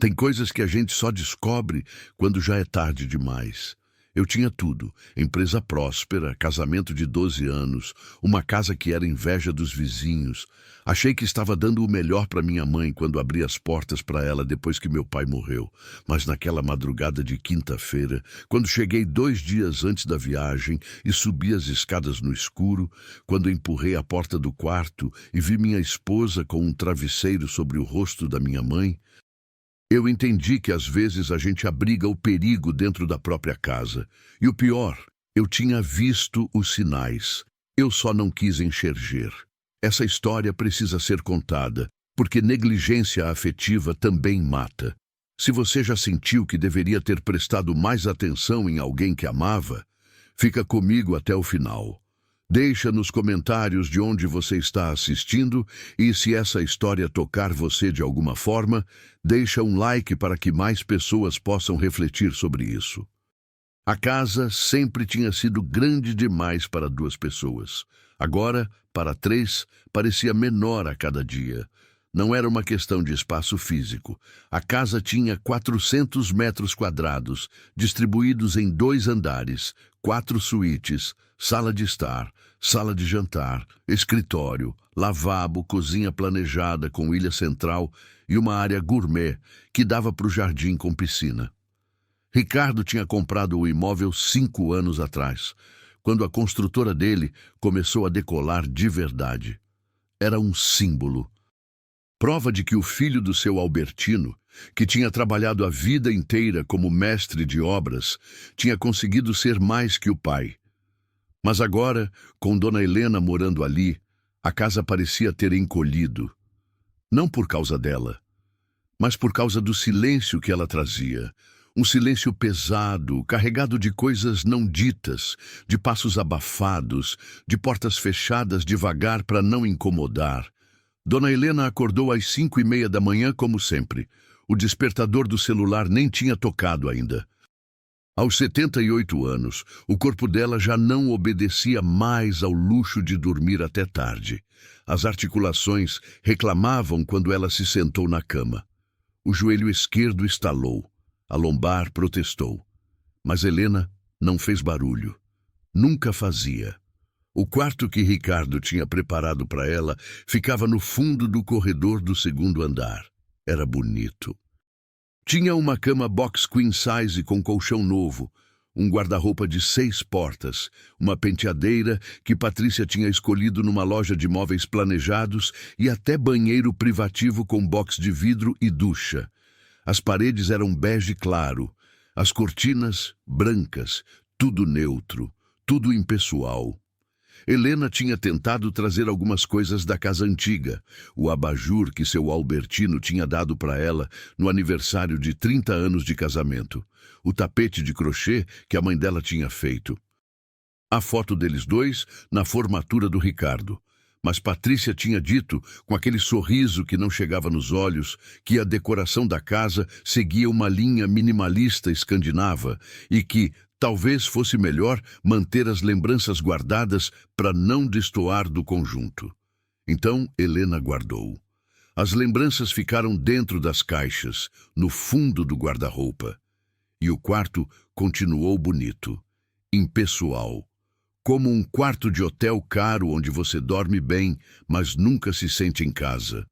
Tem coisas que a gente só descobre quando já é tarde demais. Eu tinha tudo: empresa próspera, casamento de 12 anos, uma casa que era inveja dos vizinhos. Achei que estava dando o melhor para minha mãe quando abri as portas para ela depois que meu pai morreu. Mas naquela madrugada de quinta-feira, quando cheguei 2 dias antes da viagem e subi as escadas no escuro, quando empurrei a porta do quarto e vi minha esposa com um travesseiro sobre o rosto da minha mãe, eu entendi que às vezes a gente abriga o perigo dentro da própria casa. E o pior, eu tinha visto os sinais. Eu só não quis enxergar. Essa história precisa ser contada, porque negligência afetiva também mata. Se você já sentiu que deveria ter prestado mais atenção em alguém que amava, fica comigo até o final. Deixa nos comentários de onde você está assistindo e se essa história tocar você de alguma forma, deixa um like para que mais pessoas possam refletir sobre isso. A casa sempre tinha sido grande demais para 2 pessoas. Agora, para 3, parecia menor a cada dia. Não era uma questão de espaço físico. A casa tinha 400 metros quadrados, distribuídos em 2 andares, 4 suítes, sala de estar, sala de jantar, escritório, lavabo, cozinha planejada com ilha central e uma área gourmet que dava para o jardim com piscina. Ricardo tinha comprado o imóvel 5 anos atrás, quando a construtora dele começou a decolar de verdade. Era um símbolo. Prova de que o filho do seu Albertino, que tinha trabalhado a vida inteira como mestre de obras, tinha conseguido ser mais que o pai. Mas agora, com Dona Helena morando ali, a casa parecia ter encolhido. Não por causa dela, mas por causa do silêncio que ela trazia. Um silêncio pesado, carregado de coisas não ditas, de passos abafados, de portas fechadas devagar para não incomodar. Dona Helena acordou às 5:30 da manhã como sempre. O despertador do celular nem tinha tocado ainda. Aos 78 anos, o corpo dela já não obedecia mais ao luxo de dormir até tarde. As articulações reclamavam quando ela se sentou na cama. O joelho esquerdo estalou. A lombar protestou. Mas Helena não fez barulho. Nunca fazia. O quarto que Ricardo tinha preparado para ela ficava no fundo do corredor do 2º andar. Era bonito. Tinha uma cama box queen size com colchão novo, um guarda-roupa de 6 portas, uma penteadeira que Patrícia tinha escolhido numa loja de móveis planejados e até banheiro privativo com box de vidro e ducha. As paredes eram bege claro, as cortinas brancas, tudo neutro, tudo impessoal. Helena tinha tentado trazer algumas coisas da casa antiga, o abajur que seu Albertino tinha dado para ela no aniversário de 30 anos de casamento, o tapete de crochê que a mãe dela tinha feito. A foto deles dois na formatura do Ricardo. Mas Patrícia tinha dito, com aquele sorriso que não chegava nos olhos, que a decoração da casa seguia uma linha minimalista escandinava e que talvez fosse melhor manter as lembranças guardadas para não destoar do conjunto. Então Helena guardou. As lembranças ficaram dentro das caixas, no fundo do guarda-roupa. E o quarto continuou bonito, impessoal. Como um quarto de hotel caro onde você dorme bem, mas nunca se sente em casa.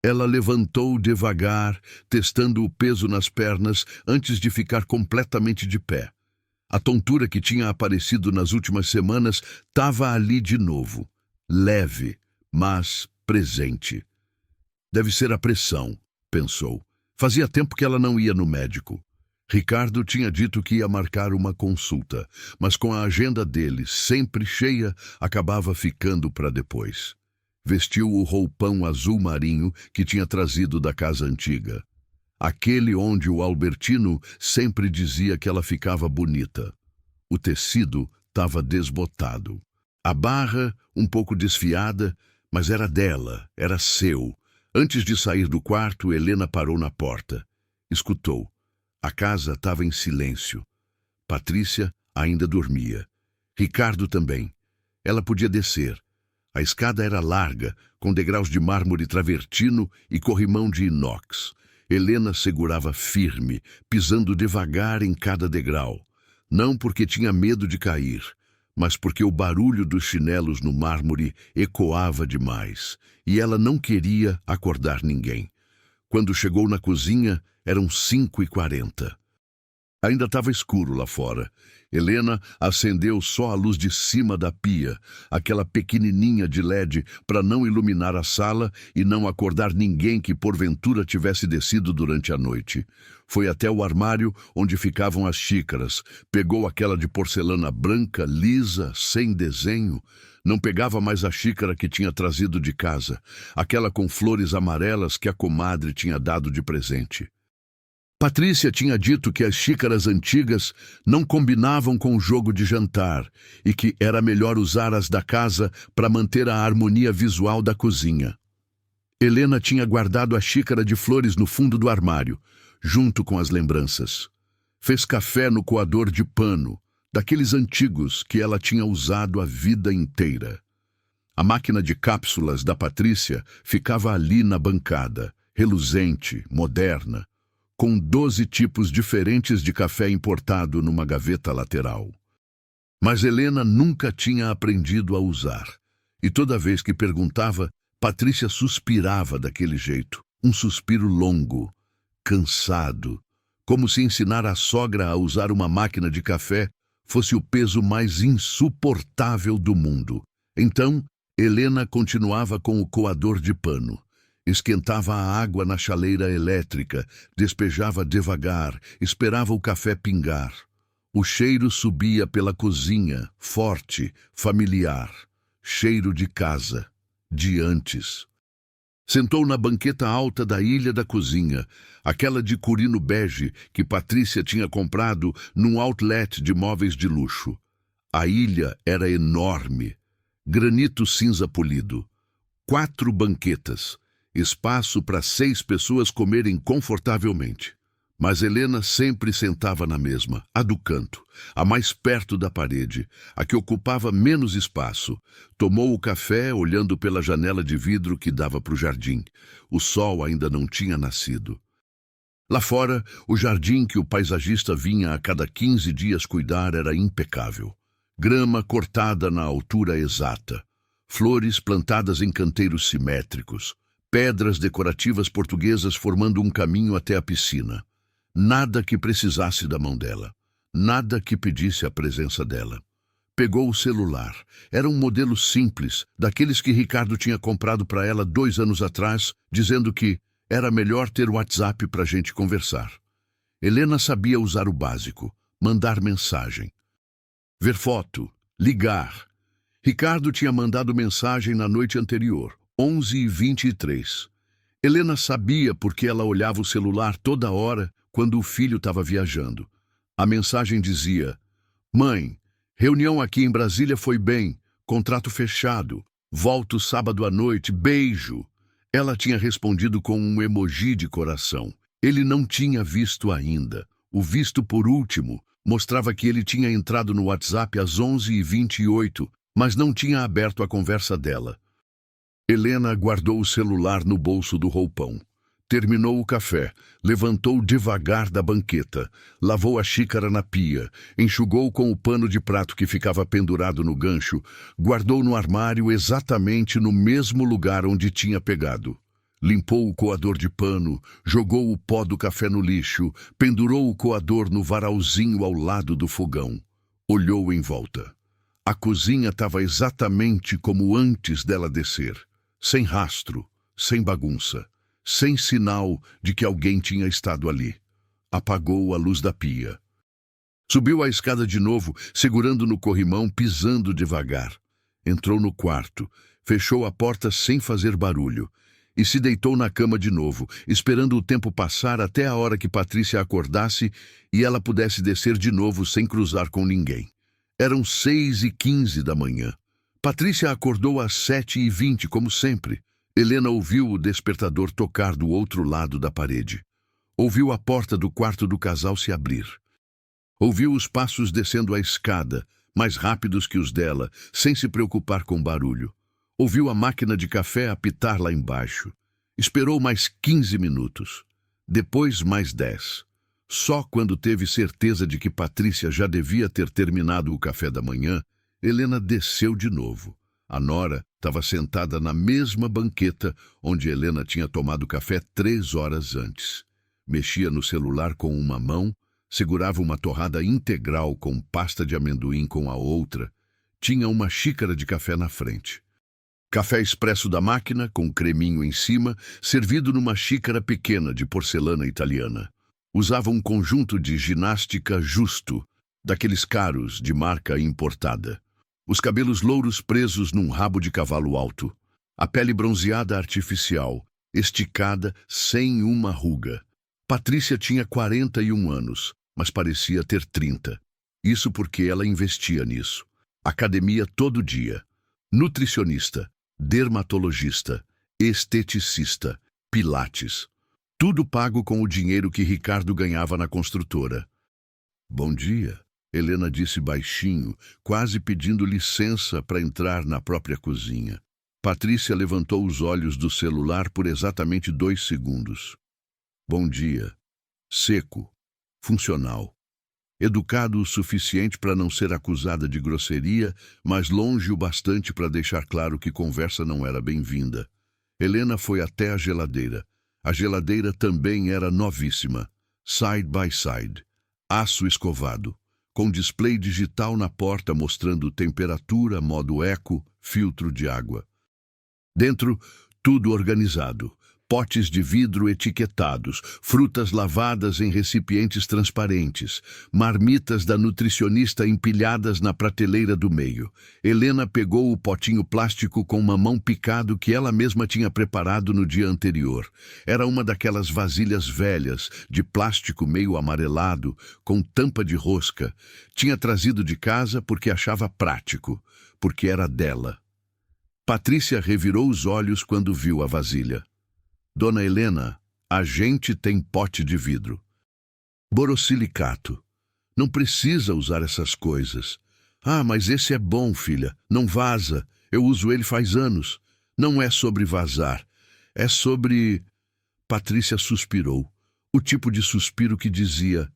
Ela levantou devagar, testando o peso nas pernas antes de ficar completamente de pé. A tontura que tinha aparecido nas últimas semanas estava ali de novo, leve, mas presente. Deve ser a pressão, pensou. Fazia tempo que ela não ia no médico. Ricardo tinha dito que ia marcar uma consulta, mas com a agenda dele sempre cheia, acabava ficando para depois. Vestiu o roupão azul marinho que tinha trazido da casa antiga. Aquele onde o Albertino sempre dizia que ela ficava bonita. O tecido estava desbotado. A barra, um pouco desfiada, mas era dela, era seu. Antes de sair do quarto, Helena parou na porta. Escutou. A casa estava em silêncio. Patrícia ainda dormia. Ricardo também. Ela podia descer. A escada era larga, com degraus de mármore travertino e corrimão de inox. Helena segurava firme, pisando devagar em cada degrau. Não porque tinha medo de cair, mas porque o barulho dos chinelos no mármore ecoava demais, e ela não queria acordar ninguém. Quando chegou na cozinha, eram 5h40. Ainda estava escuro lá fora. Helena acendeu só a luz de cima da pia, aquela pequenininha de LED, para não iluminar a sala e não acordar ninguém que porventura tivesse descido durante a noite. Foi até o armário onde ficavam as xícaras, pegou aquela de porcelana branca, lisa, sem desenho. Não pegava mais a xícara que tinha trazido de casa, aquela com flores amarelas que a comadre tinha dado de presente. Patrícia tinha dito que as xícaras antigas não combinavam com o jogo de jantar e que era melhor usar as da casa para manter a harmonia visual da cozinha. Helena tinha guardado a xícara de flores no fundo do armário, junto com as lembranças. Fez café no coador de pano, daqueles antigos que ela tinha usado a vida inteira. A máquina de cápsulas da Patrícia ficava ali na bancada, reluzente, moderna, com 12 tipos diferentes de café importado numa gaveta lateral. Mas Helena nunca tinha aprendido a usar. E toda vez que perguntava, Patrícia suspirava daquele jeito, um suspiro longo, cansado, como se ensinar a sogra a usar uma máquina de café fosse o peso mais insuportável do mundo. Então, Helena continuava com o coador de pano. Esquentava a água na chaleira elétrica, despejava devagar, esperava o café pingar. O cheiro subia pela cozinha, forte, familiar. Cheiro de casa, de antes. Sentou na banqueta alta da ilha da cozinha, aquela de corino bege que Patrícia tinha comprado num outlet de móveis de luxo. A ilha era enorme, granito cinza polido. 4 banquetas. Espaço para 6 pessoas comerem confortavelmente. Mas Helena sempre sentava na mesma, a do canto, a mais perto da parede, a que ocupava menos espaço. Tomou o café olhando pela janela de vidro que dava para o jardim. O sol ainda não tinha nascido. Lá fora, o jardim que o paisagista vinha a cada 15 dias cuidar era impecável. Grama cortada na altura exata. Flores plantadas em canteiros simétricos. Pedras decorativas portuguesas formando um caminho até a piscina. Nada que precisasse da mão dela. Nada que pedisse a presença dela. Pegou o celular. Era um modelo simples, daqueles que Ricardo tinha comprado para ela 2 anos atrás, dizendo que era melhor ter o WhatsApp para a gente conversar. Helena sabia usar o básico, mandar mensagem, ver foto, ligar. Ricardo tinha mandado mensagem na noite anterior. 11h23. Helena sabia porque ela olhava o celular toda hora quando o filho estava viajando. A mensagem dizia: "Mãe, reunião aqui em Brasília foi bem, contrato fechado, volto sábado à noite, beijo." Ela tinha respondido com um emoji de coração. Ele não tinha visto ainda. O visto por último mostrava que ele tinha entrado no WhatsApp às 11h28, mas não tinha aberto a conversa dela. Helena guardou o celular no bolso do roupão. Terminou o café, levantou devagar da banqueta, lavou a xícara na pia, enxugou com o pano de prato que ficava pendurado no gancho, guardou no armário exatamente no mesmo lugar onde tinha pegado. Limpou o coador de pano, jogou o pó do café no lixo, pendurou o coador no varalzinho ao lado do fogão. Olhou em volta. A cozinha estava exatamente como antes dela descer. Sem rastro, sem bagunça, sem sinal de que alguém tinha estado ali. Apagou a luz da pia. Subiu a escada de novo, segurando no corrimão, pisando devagar. Entrou no quarto, fechou a porta sem fazer barulho e se deitou na cama de novo, esperando o tempo passar até a hora que Patrícia acordasse e ela pudesse descer de novo sem cruzar com ninguém. Eram 6h15 da manhã. Patrícia acordou às 7h20, como sempre. Helena ouviu o despertador tocar do outro lado da parede. Ouviu a porta do quarto do casal se abrir. Ouviu os passos descendo a escada, mais rápidos que os dela, sem se preocupar com barulho. Ouviu a máquina de café apitar lá embaixo. Esperou mais 15 minutos. Depois mais 10. Só quando teve certeza de que Patrícia já devia ter terminado o café da manhã, Helena desceu de novo. A nora estava sentada na mesma banqueta onde Helena tinha tomado café 3 horas antes. Mexia no celular com uma mão, segurava uma torrada integral com pasta de amendoim com a outra. Tinha uma xícara de café na frente. Café expresso da máquina, com creminho em cima, servido numa xícara pequena de porcelana italiana. Usava um conjunto de ginástica justo, daqueles caros de marca importada. Os cabelos louros presos num rabo de cavalo alto. A pele bronzeada artificial, esticada sem uma ruga. Patrícia tinha 41 anos, mas parecia ter 30. Isso porque ela investia nisso. Academia todo dia. Nutricionista, dermatologista, esteticista, pilates. Tudo pago com o dinheiro que Ricardo ganhava na construtora. Bom dia, Helena disse baixinho, quase pedindo licença para entrar na própria cozinha. Patrícia levantou os olhos do celular por exatamente 2 segundos. Bom dia. Seco. Funcional. Educado o suficiente para não ser acusada de grosseria, mas longe o bastante para deixar claro que conversa não era bem-vinda. Helena foi até a geladeira. A geladeira também era novíssima. Side by side. Aço escovado. Com display digital na porta mostrando temperatura, modo eco, filtro de água. Dentro, tudo organizado. Potes de vidro etiquetados, frutas lavadas em recipientes transparentes, marmitas da nutricionista empilhadas na prateleira do meio. Helena pegou o potinho plástico com mamão picado que ela mesma tinha preparado no dia anterior. Era uma daquelas vasilhas velhas, de plástico meio amarelado, com tampa de rosca. Tinha trazido de casa porque achava prático, porque era dela. Patrícia revirou os olhos quando viu a vasilha. Dona Helena, a gente tem pote de vidro. Borosilicato. Não precisa usar essas coisas. Ah, mas esse é bom, filha. Não vaza. Eu uso ele faz anos. Não é sobre vazar. É sobre... Patrícia suspirou. O tipo de suspiro que dizia: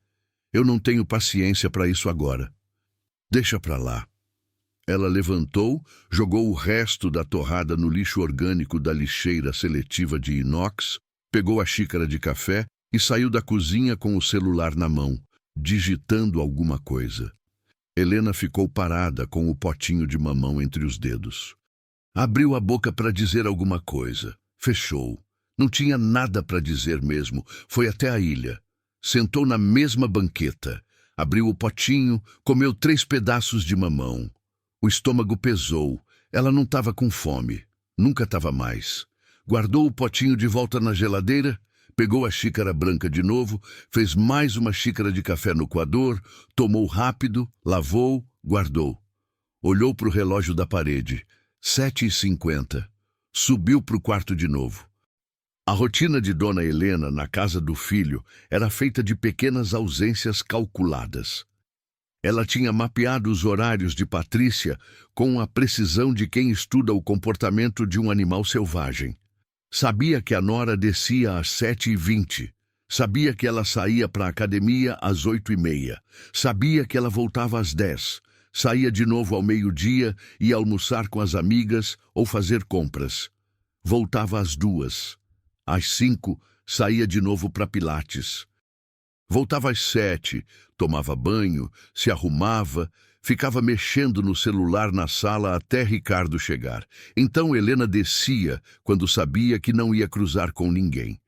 eu não tenho paciência para isso agora. Deixa pra lá. Ela levantou, jogou o resto da torrada no lixo orgânico da lixeira seletiva de inox, pegou a xícara de café e saiu da cozinha com o celular na mão, digitando alguma coisa. Helena ficou parada com o potinho de mamão entre os dedos. Abriu a boca para dizer alguma coisa. Fechou. Não tinha nada para dizer mesmo. Foi até a ilha. Sentou na mesma banqueta. Abriu o potinho, comeu 3 pedaços de mamão. O estômago pesou. Ela não estava com fome. Nunca estava mais. Guardou o potinho de volta na geladeira, pegou a xícara branca de novo, fez mais uma xícara de café no coador, tomou rápido, lavou, guardou. Olhou para o relógio da parede. 7h50. Subiu para o quarto de novo. A rotina de Dona Helena na casa do filho era feita de pequenas ausências calculadas. Ela tinha mapeado os horários de Patrícia com a precisão de quem estuda o comportamento de um animal selvagem. Sabia que a nora descia às 7h20. Sabia que ela saía para a academia às 8h30. Sabia que ela voltava às 10. Saía de novo ao meio-dia e ia almoçar com as amigas ou fazer compras. Voltava às 2. Às 5, saía de novo para Pilates. Voltava às 7, tomava banho, se arrumava, ficava mexendo no celular na sala até Ricardo chegar. Então Helena descia quando sabia que não ia cruzar com ninguém.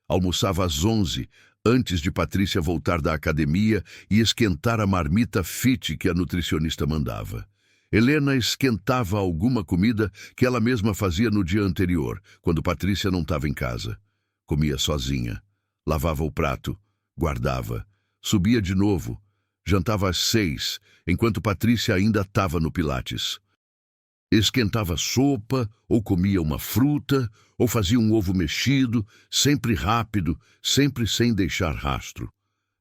Almoçava às 11, antes de Patrícia voltar da academia e esquentar a marmita fit que a nutricionista mandava. Helena esquentava alguma comida que ela mesma fazia no dia anterior, quando Patrícia não estava em casa. Comia sozinha, lavava o prato, guardava, subia de novo, jantava às 6, enquanto Patrícia ainda estava no Pilates. Esquentava sopa, ou comia uma fruta, ou fazia um ovo mexido, sempre rápido, sempre sem deixar rastro.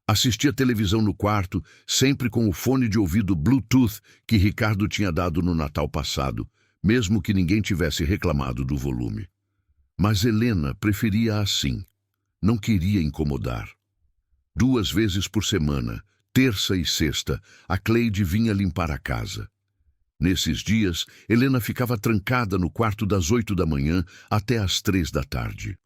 Assistia televisão no quarto, sempre com o fone de ouvido Bluetooth que Ricardo tinha dado no Natal passado, mesmo que ninguém tivesse reclamado do volume. Mas Helena preferia assim. Não queria incomodar. 2 vezes por semana, terça e sexta, a Cleide vinha limpar a casa. Nesses dias, Helena ficava trancada no quarto das 8 da manhã até às 3 da tarde.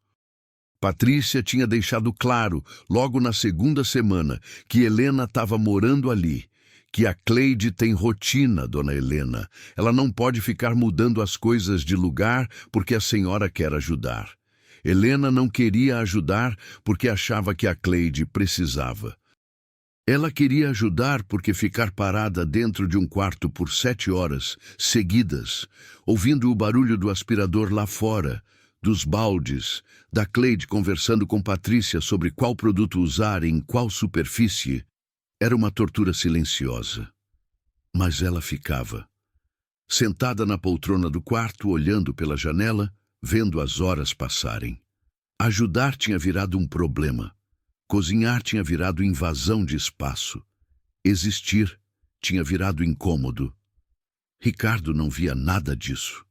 Patrícia tinha deixado claro, logo na segunda semana, que Helena estava morando ali, que a Cleide tem rotina, dona Helena. Ela não pode ficar mudando as coisas de lugar porque a senhora quer ajudar. Helena não queria ajudar porque achava que a Cleide precisava. Ela queria ajudar porque ficar parada dentro de um quarto por 7 horas seguidas, ouvindo o barulho do aspirador lá fora, dos baldes, da Cleide conversando com Patrícia sobre qual produto usar em qual superfície, era uma tortura silenciosa. Mas ela ficava, sentada na poltrona do quarto, olhando pela janela, vendo as horas passarem. Ajudar tinha virado um problema. Cozinhar tinha virado invasão de espaço. Existir tinha virado incômodo. Ricardo não via nada disso.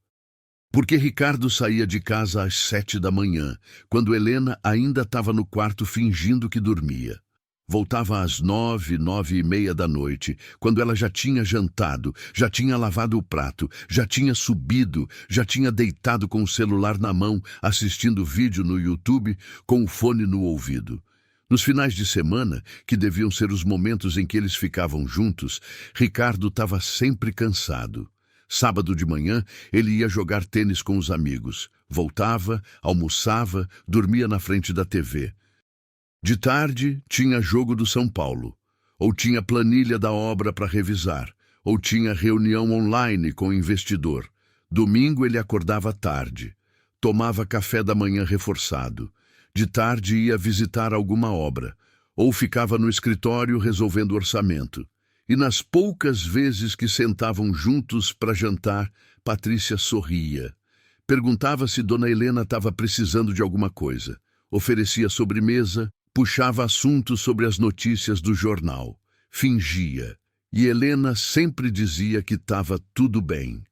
Porque Ricardo saía de casa às 7 da manhã, quando Helena ainda estava no quarto fingindo que dormia. Voltava às 9, 9:30 da noite, quando ela já tinha jantado, já tinha lavado o prato, já tinha subido, já tinha deitado com o celular na mão, assistindo vídeo no YouTube, com o fone no ouvido. Nos finais de semana, que deviam ser os momentos em que eles ficavam juntos, Ricardo estava sempre cansado. Sábado de manhã, ele ia jogar tênis com os amigos. Voltava, almoçava, dormia na frente da TV. De tarde, tinha jogo do São Paulo. Ou tinha planilha da obra para revisar. Ou tinha reunião online com o investidor. Domingo, ele acordava tarde. Tomava café da manhã reforçado. De tarde, ia visitar alguma obra. Ou ficava no escritório resolvendo orçamento. E nas poucas vezes que sentavam juntos para jantar, Patrícia sorria. Perguntava se Dona Helena estava precisando de alguma coisa. Oferecia sobremesa, puxava assuntos sobre as notícias do jornal. Fingia. E Helena sempre dizia que estava tudo bem.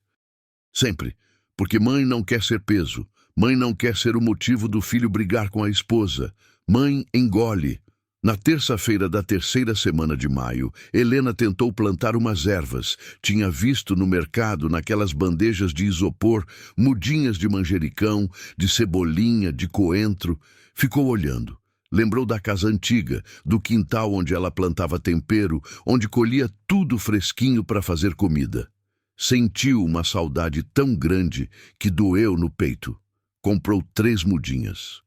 Sempre. Porque mãe não quer ser peso. Mãe não quer ser o motivo do filho brigar com a esposa. Mãe engole. Na terça-feira da terceira semana de maio, Helena tentou plantar umas ervas. Tinha visto no mercado, naquelas bandejas de isopor, mudinhas de manjericão, de cebolinha, de coentro. Ficou olhando. Lembrou da casa antiga, do quintal onde ela plantava tempero, onde colhia tudo fresquinho para fazer comida. Sentiu uma saudade tão grande que doeu no peito. Comprou 3 mudinhas.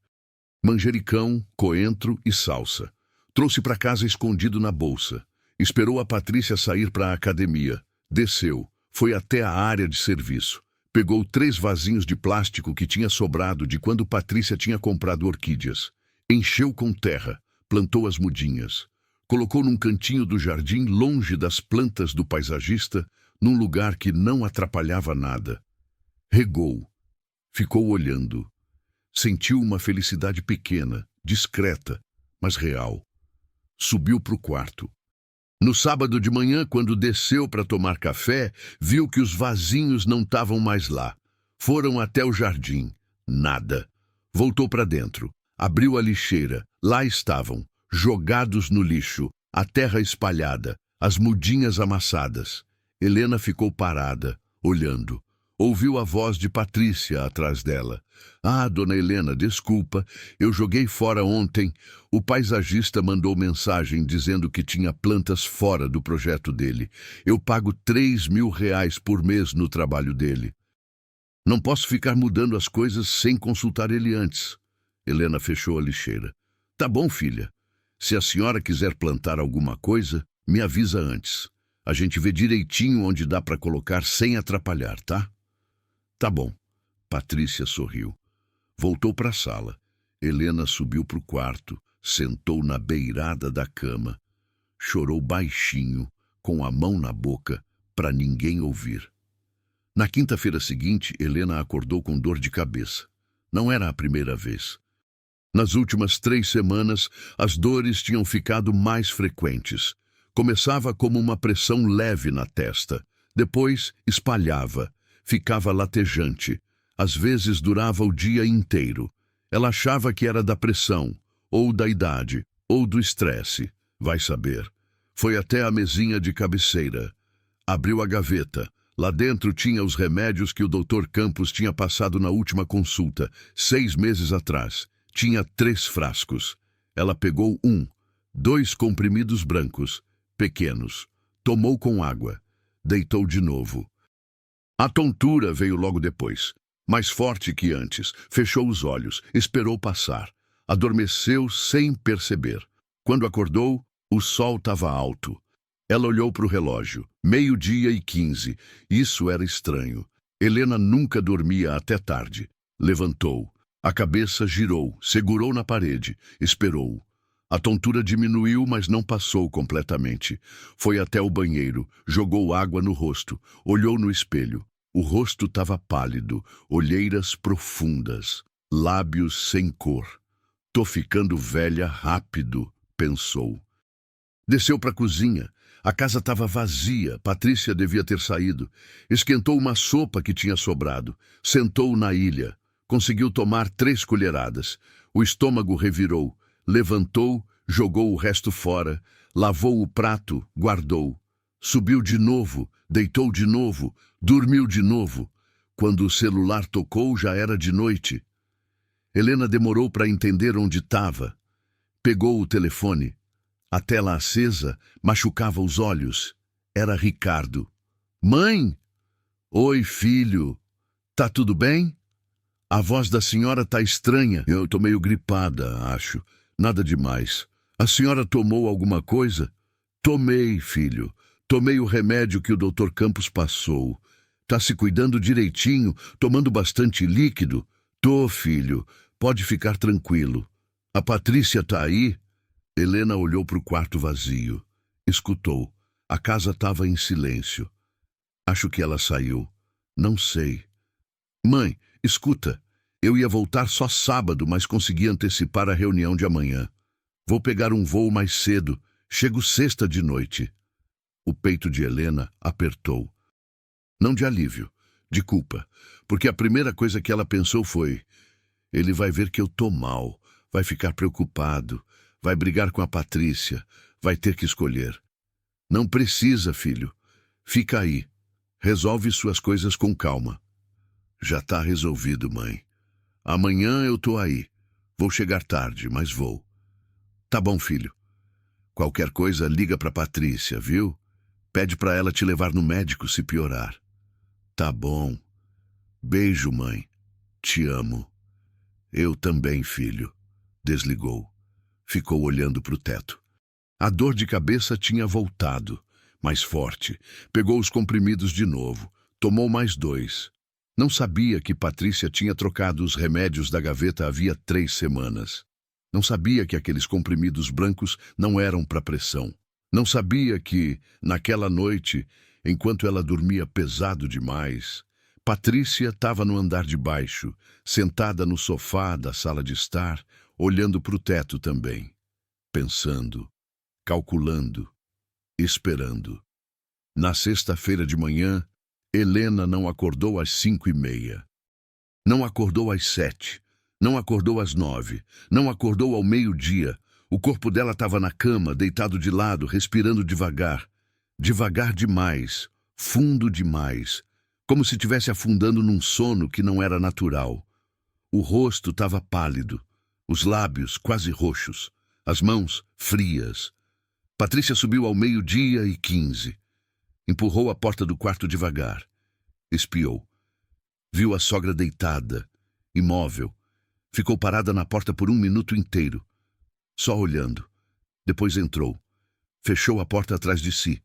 Manjericão, coentro e salsa. Trouxe para casa escondido na bolsa. Esperou a Patrícia sair para a academia. Desceu. Foi até a área de serviço. Pegou 3 vasinhos de plástico que tinha sobrado de quando Patrícia tinha comprado orquídeas. Encheu com terra. Plantou as mudinhas. Colocou num cantinho do jardim, longe das plantas do paisagista, num lugar que não atrapalhava nada. Regou. Ficou olhando. Sentiu uma felicidade pequena, discreta, mas real. Subiu para o quarto. No sábado de manhã, quando desceu para tomar café, viu que os vasinhos não estavam mais lá. Foram até o jardim. Nada. Voltou para dentro. Abriu a lixeira. Lá estavam, jogados no lixo, a terra espalhada, as mudinhas amassadas. Helena ficou parada, olhando. Ouviu a voz de Patrícia atrás dela. Ah, dona Helena, desculpa, eu joguei fora ontem. O paisagista mandou mensagem dizendo que tinha plantas fora do projeto dele. Eu pago R$ 3.000 por mês no trabalho dele. Não posso ficar mudando as coisas sem consultar ele antes. Helena fechou a lixeira. Tá bom, filha. Se a senhora quiser plantar alguma coisa, me avisa antes. A gente vê direitinho onde dá para colocar sem atrapalhar, tá? Tá bom. Patrícia sorriu. Voltou para a sala. Helena subiu para o quarto, sentou na beirada da cama. Chorou baixinho, com a mão na boca, para ninguém ouvir. Na quinta-feira seguinte, Helena acordou com dor de cabeça. Não era a primeira vez. Nas últimas 3 semanas, as dores tinham ficado mais frequentes. Começava como uma pressão leve na testa. Depois, espalhava. Ficava latejante. Às vezes durava o dia inteiro. Ela achava que era da pressão, ou da idade, ou do estresse. Vai saber. Foi até a mesinha de cabeceira. Abriu a gaveta. Lá dentro tinha os remédios que o Dr. Campos tinha passado na última consulta, 6 meses atrás. Tinha 3 frascos. Ela pegou 2 comprimidos brancos, pequenos. Tomou com água. Deitou de novo. A tontura veio logo depois. Mais forte que antes. Fechou os olhos. Esperou passar. Adormeceu sem perceber. Quando acordou, o sol estava alto. Ela olhou para o relógio. 12:15. Isso era estranho. Helena nunca dormia até tarde. Levantou. A cabeça girou, segurou na parede, esperou. A tontura diminuiu, mas não passou completamente. Foi até o banheiro, jogou água no rosto, olhou no espelho. O rosto estava pálido, olheiras profundas, lábios sem cor. Tô ficando velha rápido, pensou. Desceu para a cozinha. A casa estava vazia, Patrícia devia ter saído. Esquentou uma sopa que tinha sobrado. Sentou na ilha. Conseguiu tomar 3 colheradas. O estômago revirou. Levantou, jogou o resto fora. Lavou o prato, guardou. Subiu de novo, deitou de novo, dormiu de novo. Quando o celular tocou, já era de noite. Helena demorou para entender onde estava. Pegou o telefone. A tela acesa machucava os olhos. Era Ricardo. Mãe! Oi, filho. Tá tudo bem? A voz da senhora tá estranha. Eu tô meio gripada, acho. Nada demais. A senhora tomou alguma coisa? Tomei, filho. Tomei o remédio que o Dr. Campos passou. Tá se cuidando direitinho, tomando bastante líquido? Tô, filho. Pode ficar tranquilo. A Patrícia tá aí? Helena olhou para o quarto vazio. Escutou. A casa estava em silêncio. Acho que ela saiu. Não sei. Mãe, escuta. Eu ia voltar só sábado, mas consegui antecipar a reunião de amanhã. Vou pegar um voo mais cedo. Chego sexta de noite. O peito de Helena apertou. Não de alívio, de culpa. Porque a primeira coisa que ela pensou foi: ele vai ver que eu tô mal, vai ficar preocupado. Vai brigar com a Patrícia. Vai ter que escolher. Não precisa, filho. Fica aí. Resolve suas coisas com calma. Já tá resolvido, mãe. Amanhã eu tô aí. Vou chegar tarde, mas vou. Tá bom, filho. Qualquer coisa, liga pra Patrícia, viu? Pede pra ela te levar no médico se piorar. Tá bom. Beijo, mãe. Te amo. Eu também, filho. Desligou. Ficou olhando para o teto. A dor de cabeça tinha voltado, mais forte. Pegou os comprimidos de novo. Tomou mais 2. Não sabia que Patrícia tinha trocado os remédios da gaveta havia 3 semanas. Não sabia que aqueles comprimidos brancos não eram para pressão. Não sabia que, naquela noite, enquanto ela dormia pesado demais, Patrícia estava no andar de baixo, sentada no sofá da sala de estar, olhando para o teto também, pensando, calculando, esperando. Na sexta-feira de manhã, Helena não acordou às 5:30. Não acordou às 7. Não acordou às 9. Não acordou ao meio-dia. O corpo dela estava na cama, deitado de lado, respirando devagar. Devagar demais, fundo demais, como se estivesse afundando num sono que não era natural. O rosto estava pálido. Os lábios quase roxos, as mãos frias. Patrícia subiu ao 12:15. Empurrou a porta do quarto devagar. Espiou. Viu a sogra deitada, imóvel. Ficou parada na porta por 1 minuto inteiro, só olhando. Depois entrou. Fechou a porta atrás de si.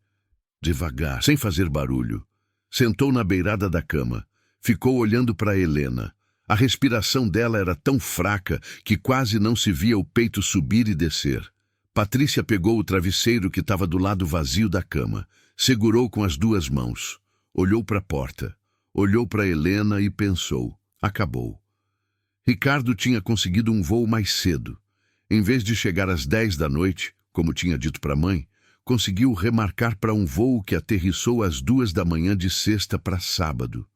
Devagar, sem fazer barulho. Sentou na beirada da cama. Ficou olhando para Helena. A respiração dela era tão fraca que quase não se via o peito subir e descer. Patrícia pegou o travesseiro que estava do lado vazio da cama, segurou com as 2 mãos, olhou para a porta, olhou para Helena e pensou: acabou. Ricardo tinha conseguido um voo mais cedo. Em vez de chegar às 10 da noite, como tinha dito para a mãe, conseguiu remarcar para um voo que aterrissou às 2 da manhã de sexta para sábado.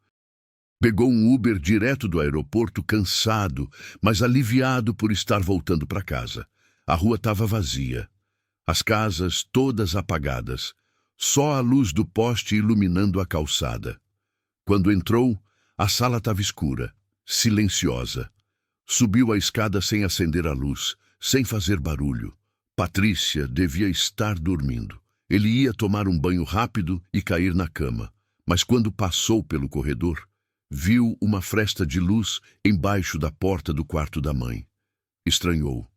Pegou um Uber direto do aeroporto, cansado, mas aliviado por estar voltando para casa. A rua estava vazia. As casas todas apagadas. Só a luz do poste iluminando a calçada. Quando entrou, a sala estava escura, silenciosa. Subiu a escada sem acender a luz, sem fazer barulho. Patrícia devia estar dormindo. Ele ia tomar um banho rápido e cair na cama. Mas quando passou pelo corredor, viu uma fresta de luz embaixo da porta do quarto da mãe. Estranhou.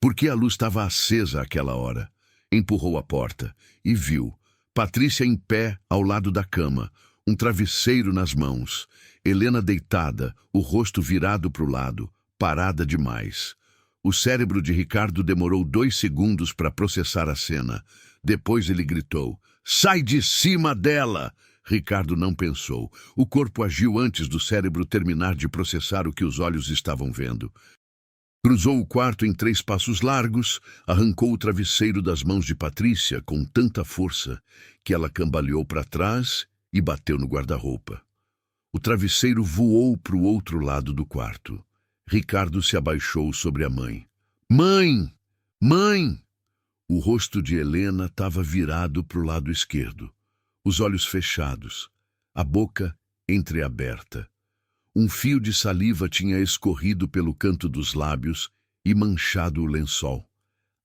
Por que a luz estava acesa àquela hora? Empurrou a porta e viu Patrícia em pé ao lado da cama, um travesseiro nas mãos. Helena deitada, o rosto virado para o lado, parada demais. O cérebro de Ricardo demorou 2 segundos para processar a cena. Depois ele gritou: "Sai de cima dela!" Ricardo não pensou. O corpo agiu antes do cérebro terminar de processar o que os olhos estavam vendo. Cruzou o quarto em 3 passos largos, arrancou o travesseiro das mãos de Patrícia com tanta força que ela cambaleou para trás e bateu no guarda-roupa. O travesseiro voou para o outro lado do quarto. Ricardo se abaixou sobre a mãe. "Mãe! Mãe!" O rosto de Helena estava virado para o lado esquerdo. Os olhos fechados, a boca entreaberta. Um fio de saliva tinha escorrido pelo canto dos lábios e manchado o lençol.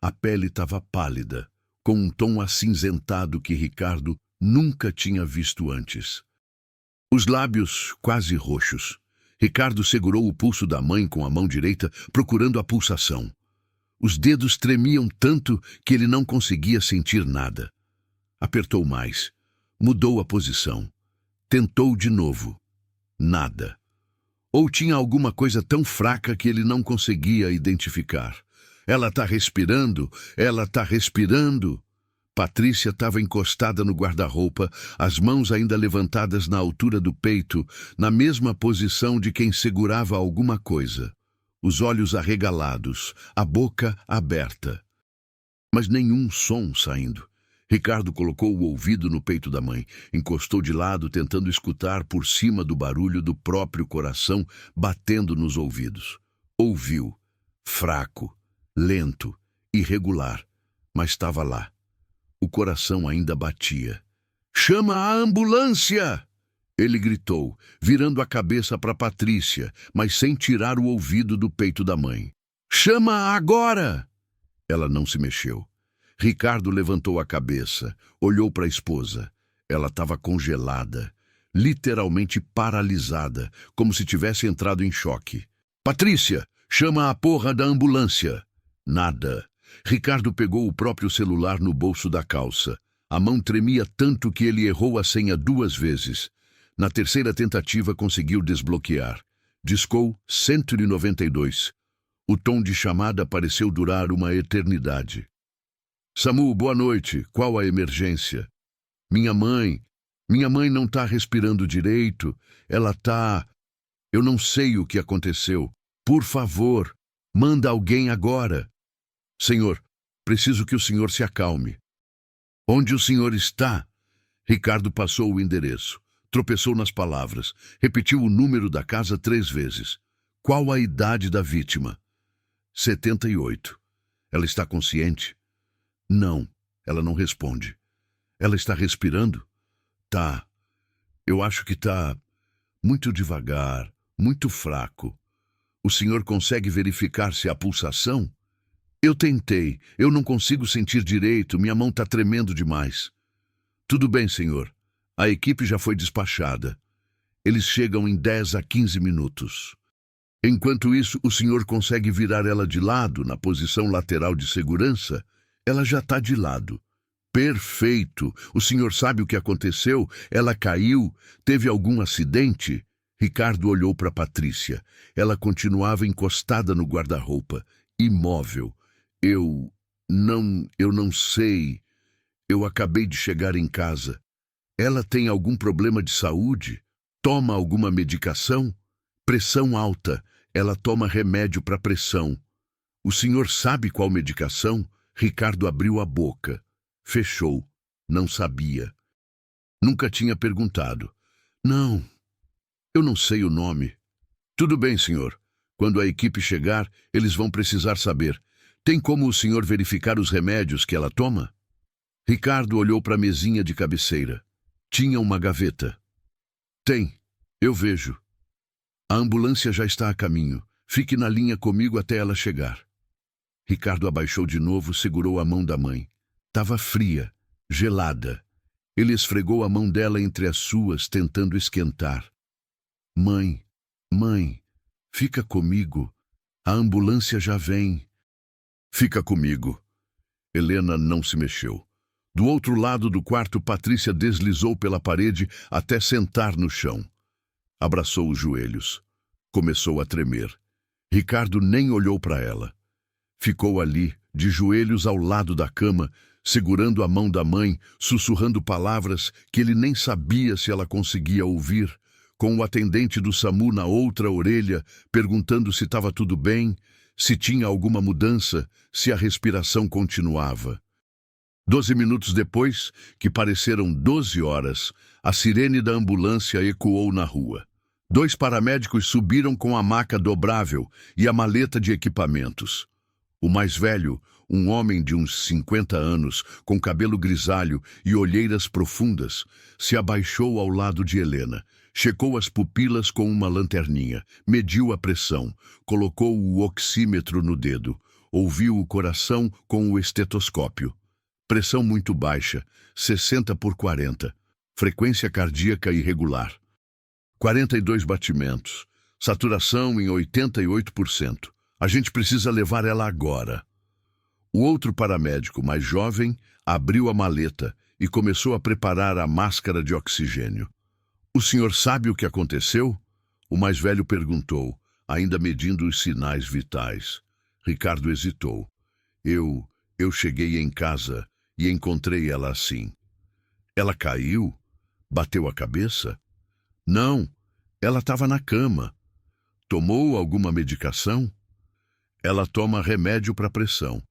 A pele estava pálida, com um tom acinzentado que Ricardo nunca tinha visto antes. Os lábios quase roxos. Ricardo segurou o pulso da mãe com a mão direita, procurando a pulsação. Os dedos tremiam tanto que ele não conseguia sentir nada. Apertou mais. Mudou a posição. Tentou de novo. Nada. Ou tinha alguma coisa tão fraca que ele não conseguia identificar. Ela está respirando, ela está respirando. Patrícia estava encostada no guarda-roupa, as mãos ainda levantadas na altura do peito, na mesma posição de quem segurava alguma coisa. Os olhos arregalados, a boca aberta. Mas nenhum som saindo. Ricardo colocou o ouvido no peito da mãe, encostou de lado tentando escutar por cima do barulho do próprio coração batendo nos ouvidos. Ouviu. Fraco, lento, irregular, mas estava lá. O coração ainda batia. "Chama a ambulância!" Ele gritou, virando a cabeça para Patrícia, mas sem tirar o ouvido do peito da mãe. "Chama agora!" Ela não se mexeu. Ricardo levantou a cabeça, olhou para a esposa. Ela estava congelada, literalmente paralisada, como se tivesse entrado em choque. "Patrícia, chama a porra da ambulância!" Nada. Ricardo pegou o próprio celular no bolso da calça. A mão tremia tanto que ele errou a senha 2 vezes. Na terceira tentativa conseguiu desbloquear. Discou 192. O tom de chamada pareceu durar uma eternidade. "Samu, boa noite. Qual a emergência?" Minha mãe não está respirando direito. Ela está... Eu não sei o que aconteceu. Por favor, manda alguém agora." "Senhor, preciso que o senhor se acalme." "Onde o senhor está?" Ricardo passou o endereço. Tropeçou nas palavras. Repetiu o número da casa 3 vezes. "Qual a idade da vítima?" 78. "Ela está consciente?" "Não." Ela não responde. "Ela está respirando?" "Tá. Eu acho que tá muito devagar, muito fraco. O senhor consegue verificar se há pulsação?" "Eu tentei. Eu não consigo sentir direito. Minha mão está tremendo demais." "Tudo bem, senhor. A equipe já foi despachada. Eles chegam em 10 a 15 minutos. Enquanto isso, o senhor consegue virar ela de lado, na posição lateral de segurança?" "Ela já está de lado." "Perfeito. O senhor sabe o que aconteceu? Ela caiu? Teve algum acidente?" Ricardo olhou para Patrícia. Ela continuava encostada no guarda-roupa, imóvel. Eu não sei. Eu acabei de chegar em casa." "Ela tem algum problema de saúde? Toma alguma medicação?" "Pressão alta. Ela toma remédio para pressão." "O senhor sabe qual medicação?" Ricardo abriu a boca. Fechou. Não sabia. Nunca tinha perguntado. "Não, eu não sei o nome." "Tudo bem, senhor. Quando a equipe chegar, eles vão precisar saber. Tem como o senhor verificar os remédios que ela toma? Ricardo olhou para a mesinha de cabeceira. Tinha uma gaveta. Tem, eu vejo. A ambulância já está a caminho. Fique na linha comigo até ela chegar. Ricardo abaixou de novo, segurou a mão da mãe. Estava fria, gelada. Ele esfregou a mão dela entre as suas, tentando esquentar. Mãe, mãe, fica comigo. A ambulância já vem. Fica comigo. Helena não se mexeu. Do outro lado do quarto, Patrícia deslizou pela parede até sentar no chão. Abraçou os joelhos. Começou a tremer. Ricardo nem olhou para ela. Ficou ali, de joelhos ao lado da cama, segurando a mão da mãe, sussurrando palavras que ele nem sabia se ela conseguia ouvir, com o atendente do SAMU na outra orelha, perguntando se estava tudo bem, se tinha alguma mudança, se a respiração continuava. 12 minutos depois, que pareceram 12 horas, a sirene da ambulância ecoou na rua. 2 paramédicos subiram com a maca dobrável e a maleta de equipamentos. O mais velho, um homem de uns 50 anos, com cabelo grisalho e olheiras profundas, se abaixou ao lado de Helena, checou as pupilas com uma lanterninha, mediu a pressão, colocou o oxímetro no dedo, ouviu o coração com o estetoscópio. Pressão muito baixa, 60/40, frequência cardíaca irregular. 42 batimentos, saturação em 88%. A gente precisa levar ela agora. O outro paramédico, mais jovem, abriu a maleta e começou a preparar a máscara de oxigênio. O senhor sabe o que aconteceu? O mais velho perguntou, ainda medindo os sinais vitais. Ricardo hesitou. Eu cheguei em casa e encontrei ela assim. Ela caiu? Bateu a cabeça? Não, ela estava na cama. Tomou alguma medicação? Ela toma remédio para pressão.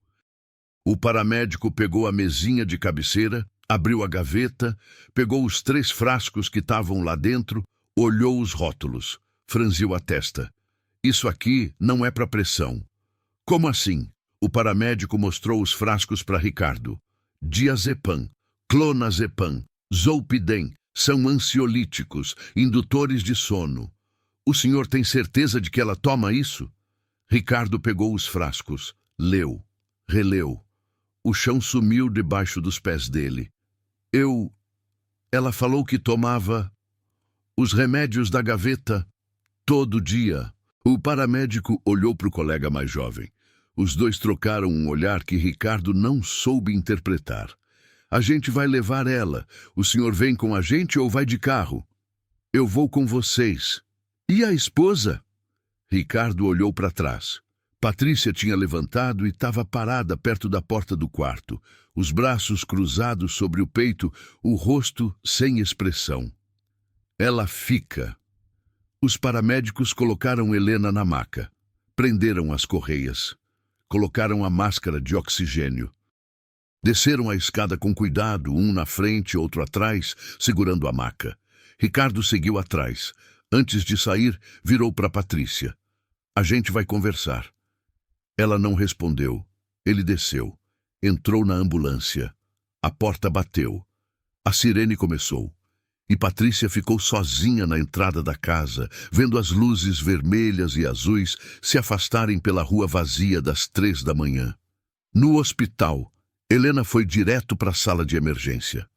O paramédico pegou a mesinha de cabeceira, abriu a gaveta, pegou os 3 frascos que estavam lá dentro, olhou os rótulos, franziu a testa. Isso aqui não é para pressão. Como assim? O paramédico mostrou os frascos para Ricardo. Diazepam, clonazepam, zolpidem, são ansiolíticos, indutores de sono. O senhor tem certeza de que ela toma isso? Ricardo pegou os frascos, leu, releu. O chão sumiu debaixo dos pés dele. Ela falou que tomava os remédios da gaveta todo dia. O paramédico olhou para o colega mais jovem. Os dois trocaram um olhar que Ricardo não soube interpretar. A gente vai levar ela. O senhor vem com a gente ou vai de carro? Eu vou com vocês. E a esposa? Ricardo olhou para trás. Patrícia tinha levantado e estava parada perto da porta do quarto, os braços cruzados sobre o peito, o rosto sem expressão. Ela fica. Os paramédicos colocaram Helena na maca, prenderam as correias, colocaram a máscara de oxigênio. Desceram a escada com cuidado, um na frente, outro atrás, segurando a maca. Ricardo seguiu atrás. Antes de sair, virou para Patrícia. A gente vai conversar. Ela não respondeu. Ele desceu. Entrou na ambulância. A porta bateu. A sirene começou. E Patrícia ficou sozinha na entrada da casa, vendo as luzes vermelhas e azuis se afastarem pela rua vazia das 3 da manhã. No hospital, Helena foi direto para a sala de emergência.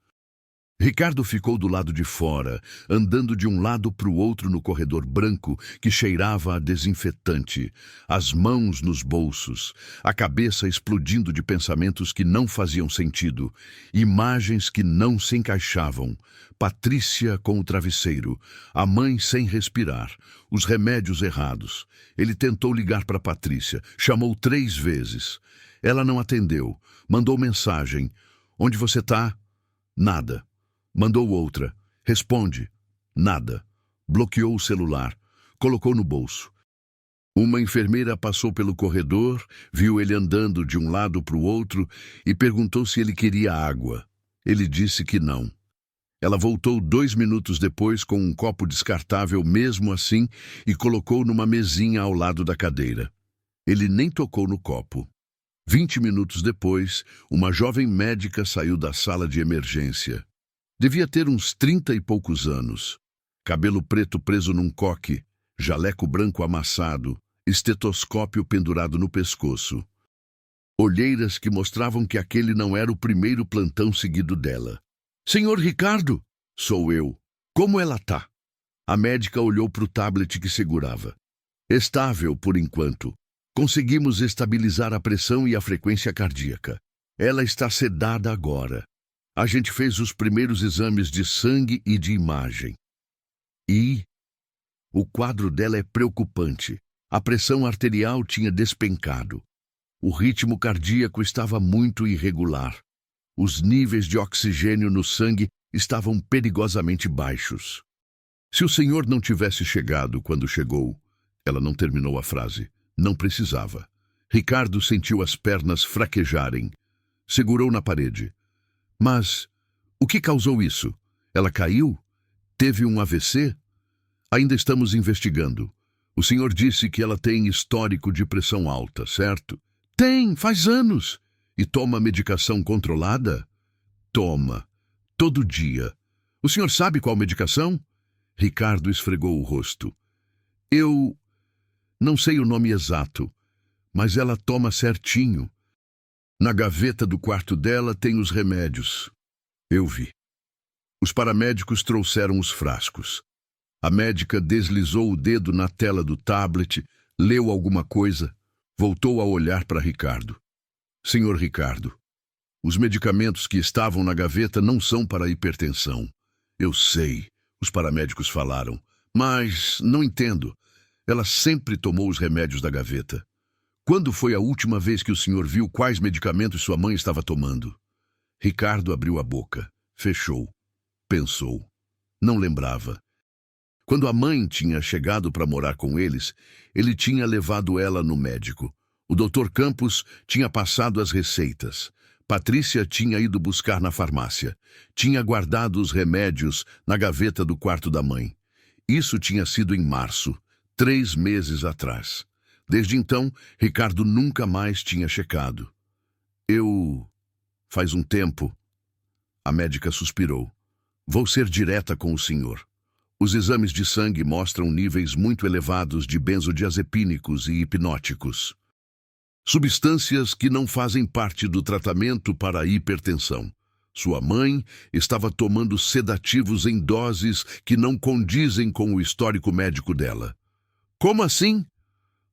Ricardo ficou do lado de fora, andando de um lado para o outro no corredor branco que cheirava a desinfetante, as mãos nos bolsos, a cabeça explodindo de pensamentos que não faziam sentido, imagens que não se encaixavam, Patrícia com o travesseiro, a mãe sem respirar, os remédios errados. Ele tentou ligar para Patrícia, chamou 3 vezes. Ela não atendeu, mandou mensagem. Onde você está? Nada. Mandou outra. Responde. Nada. Bloqueou o celular. Colocou no bolso. Uma enfermeira passou pelo corredor, viu ele andando de um lado para o outro e perguntou se ele queria água. Ele disse que não. Ela voltou 2 minutos depois com um copo descartável mesmo assim e colocou numa mesinha ao lado da cadeira. Ele nem tocou no copo. 20 minutos depois, uma jovem médica saiu da sala de emergência. Devia ter uns 30 e poucos anos. Cabelo preto preso num coque, jaleco branco amassado, estetoscópio pendurado no pescoço. Olheiras que mostravam que aquele não era o primeiro plantão seguido dela. "Senhor Ricardo?" "Sou eu. Como ela tá?" A médica olhou para o tablet que segurava. "Estável, por enquanto. Conseguimos estabilizar a pressão e a frequência cardíaca. Ela está sedada agora. A gente fez os primeiros exames de sangue e de imagem. E o quadro dela é preocupante. A pressão arterial tinha despencado. O ritmo cardíaco estava muito irregular. Os níveis de oxigênio no sangue estavam perigosamente baixos. Se o senhor não tivesse chegado quando chegou..." Ela não terminou a frase. Não precisava. Ricardo sentiu as pernas fraquejarem. Segurou na parede. "Mas o que causou isso? Ela caiu? Teve um AVC? Ainda estamos investigando. O senhor disse que ela tem histórico de pressão alta, certo?" "Tem, faz anos." "E toma medicação controlada?" "Toma. Todo dia." "O senhor sabe qual medicação?" Ricardo esfregou o rosto. "Eu não sei o nome exato, mas ela toma certinho. Na gaveta do quarto dela tem os remédios." Eu vi. Os paramédicos trouxeram os frascos. A médica deslizou o dedo na tela do tablet, leu alguma coisa, voltou a olhar para Ricardo. "Senhor Ricardo, os medicamentos que estavam na gaveta não são para hipertensão." "Eu sei", os paramédicos falaram, "mas não entendo. Ela sempre tomou os remédios da gaveta. Quando foi a última vez que o senhor viu quais medicamentos sua mãe estava tomando?" Ricardo abriu a boca, fechou, pensou. Não lembrava. Quando a mãe tinha chegado para morar com eles, ele tinha levado ela no médico. O Dr. Campos tinha passado as receitas. Patrícia tinha ido buscar na farmácia. Tinha guardado os remédios na gaveta do quarto da mãe. Isso tinha sido em março, 3 meses atrás. Desde então, Ricardo nunca mais tinha checado. Faz um tempo." A médica suspirou. "Vou ser direta com o senhor. Os exames de sangue mostram níveis muito elevados de benzodiazepínicos e hipnóticos. Substâncias que não fazem parte do tratamento para a hipertensão. Sua mãe estava tomando sedativos em doses que não condizem com o histórico médico dela." "Como assim?"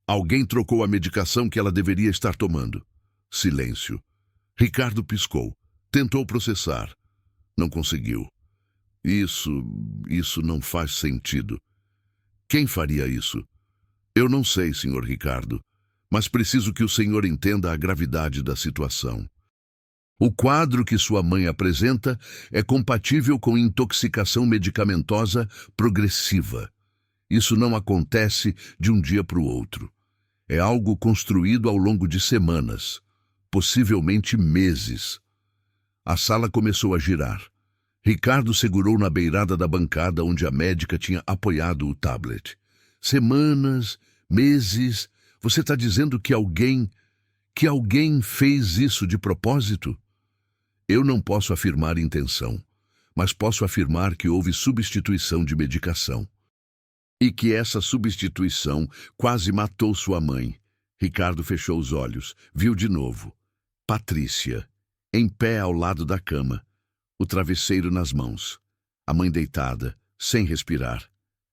"Alguém trocou a medicação que ela deveria estar tomando." Silêncio. Ricardo piscou. Tentou processar. Não conseguiu. Isso não faz sentido." "Quem faria isso?" "Eu não sei, senhor Ricardo, mas preciso que o senhor entenda a gravidade da situação. O quadro que sua mãe apresenta é compatível com intoxicação medicamentosa progressiva. Isso não acontece de um dia para o outro. É algo construído ao longo de semanas, possivelmente meses." A sala começou a girar. Ricardo segurou na beirada da bancada onde a médica tinha apoiado o tablet. "Semanas, meses, você está dizendo que alguém fez isso de propósito?" "Eu não posso afirmar intenção, mas posso afirmar que houve substituição de medicação. E que essa substituição quase matou sua mãe." Ricardo fechou os olhos, viu de novo. Patrícia, em pé ao lado da cama, o travesseiro nas mãos. A mãe deitada, sem respirar.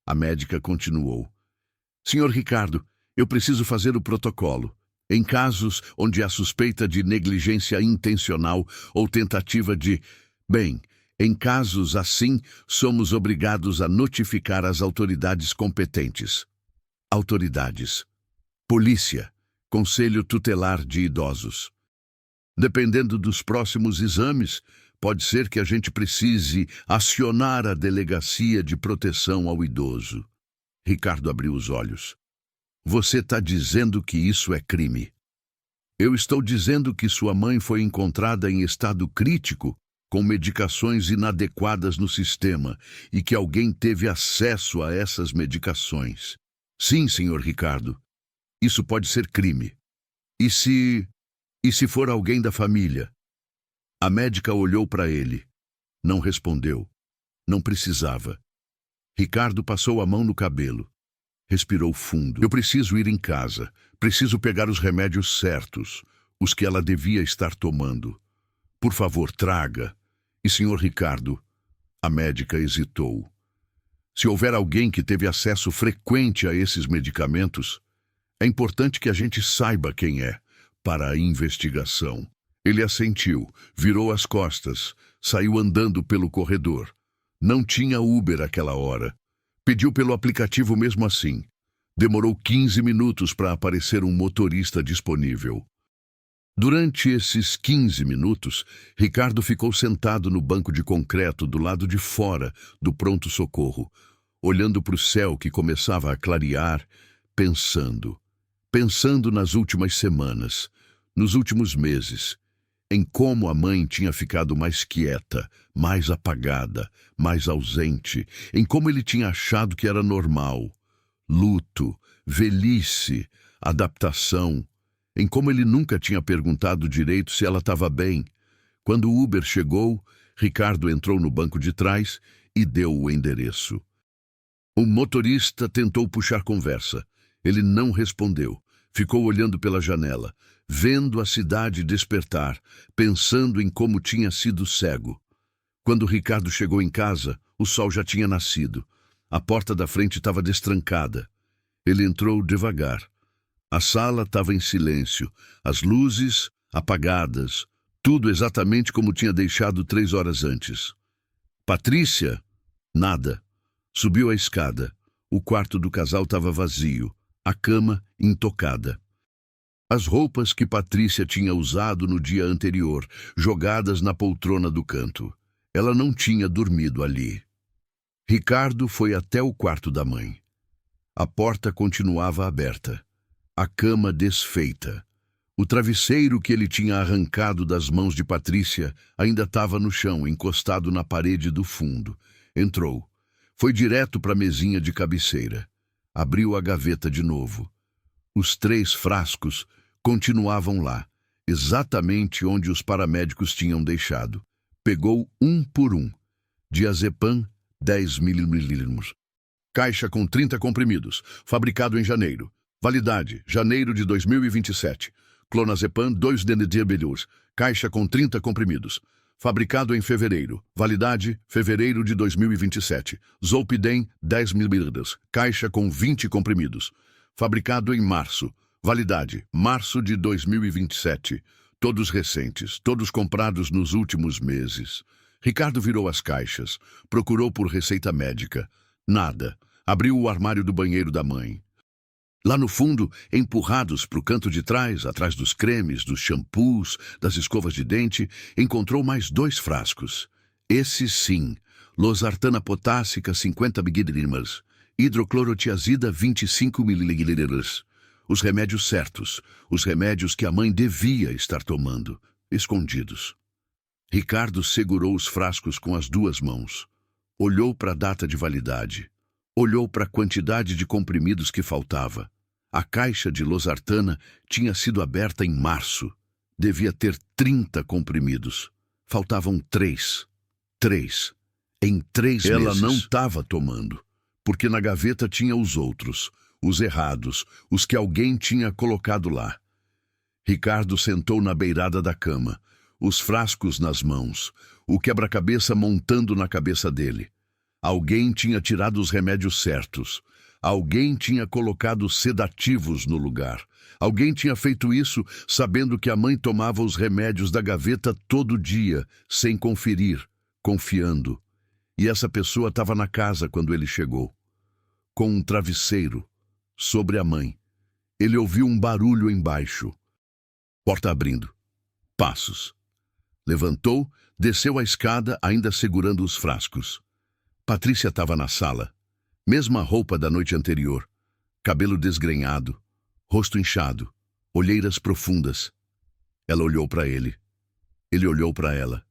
A médica continuou. "Senhor Ricardo, eu preciso fazer o protocolo. Em casos onde há suspeita de negligência intencional ou tentativa de... em casos assim, somos obrigados a notificar as autoridades competentes." "Autoridades." "Polícia, Conselho Tutelar de Idosos. Dependendo dos próximos exames, pode ser que a gente precise acionar a Delegacia de Proteção ao Idoso." Ricardo abriu os olhos. "Você está dizendo que isso é crime?" "Eu estou dizendo que sua mãe foi encontrada em estado crítico, com medicações inadequadas no sistema, e que alguém teve acesso a essas medicações." "Sim, senhor Ricardo. Isso pode ser crime." "E se E se for alguém da família? A médica olhou para ele. Não respondeu. Não precisava. Ricardo passou a mão no cabelo. Respirou fundo. Eu preciso ir em casa. Preciso pegar os remédios certos, os que ela devia estar tomando. Por favor, traga. E senhor Ricardo? A médica hesitou. Se houver alguém que teve acesso frequente a esses medicamentos, é importante que a gente saiba quem é, para a investigação. Ele assentiu, virou as costas, saiu andando pelo corredor. Não tinha Uber aquela hora. Pediu pelo aplicativo mesmo assim. Demorou 15 minutos para aparecer um motorista disponível. Durante esses 15 minutos, Ricardo ficou sentado no banco de concreto do lado de fora do pronto-socorro, olhando para o céu que começava a clarear, pensando nas últimas semanas, nos últimos meses, em como a mãe tinha ficado mais quieta, mais apagada, mais ausente, em como ele tinha achado que era normal. Luto, velhice, adaptação, em como ele nunca tinha perguntado direito se ela estava bem. Quando o Uber chegou, Ricardo entrou no banco de trás e deu o endereço. O motorista tentou puxar conversa. Ele não respondeu. Ficou olhando pela janela, vendo a cidade despertar, pensando em como tinha sido cego. Quando Ricardo chegou em casa, o sol já tinha nascido. A porta da frente estava destrancada. Ele entrou devagar. A sala estava em silêncio, as luzes apagadas, tudo exatamente como tinha deixado 3 horas antes. Patrícia? Nada. Subiu a escada. O quarto do casal estava vazio, a cama intocada. As roupas que Patrícia tinha usado no dia anterior, jogadas na poltrona do canto. Ela não tinha dormido ali. Ricardo foi até o quarto da mãe. A porta continuava aberta. A cama desfeita. O travesseiro que ele tinha arrancado das mãos de Patrícia ainda estava no chão, encostado na parede do fundo. Entrou. Foi direto para a mesinha de cabeceira. Abriu a gaveta de novo. Os 3 frascos continuavam lá, exatamente onde os paramédicos tinham deixado. Pegou um por um. Diazepam, 10 ml. Caixa com 30 comprimidos, fabricado em janeiro. Validade, janeiro de 2027. Clonazepam, 2 dendribilhos. Caixa com 30 comprimidos. Fabricado em fevereiro. Validade, fevereiro de 2027. Zolpidem, 10 ml. Caixa com 20 comprimidos. Fabricado em março. Validade, março de 2027. Todos recentes, todos comprados nos últimos meses. Ricardo virou as caixas. Procurou por receita médica. Nada. Abriu o armário do banheiro da mãe. Lá no fundo, empurrados para o canto de trás, atrás dos cremes, dos shampoos, das escovas de dente, encontrou mais 2 frascos. Esse sim, losartana potássica 50 mg, hidroclorotiazida 25 mg. Os remédios certos, os remédios que a mãe devia estar tomando, escondidos. Ricardo segurou os frascos com as 2 mãos. Olhou para a data de validade. Olhou para a quantidade de comprimidos que faltava. A caixa de losartana tinha sido aberta em março. Devia ter 30 comprimidos. Faltavam 3. 3. Em 3 meses. Ela não estava tomando, porque na gaveta tinha os outros, os errados, os que alguém tinha colocado lá. Ricardo sentou na beirada da cama, os frascos nas mãos, o quebra-cabeça montando na cabeça dele. Alguém tinha tirado os remédios certos. Alguém tinha colocado sedativos no lugar. Alguém tinha feito isso sabendo que a mãe tomava os remédios da gaveta todo dia, sem conferir, confiando. E essa pessoa estava na casa quando ele chegou. Com um travesseiro sobre a mãe. Ele ouviu um barulho embaixo. Porta abrindo. Passos. Levantou, desceu a escada, ainda segurando os frascos. Patrícia estava na sala. Mesma roupa da noite anterior. Cabelo desgrenhado, rosto inchado, olheiras profundas. Ela olhou para ele. Ele olhou para ela.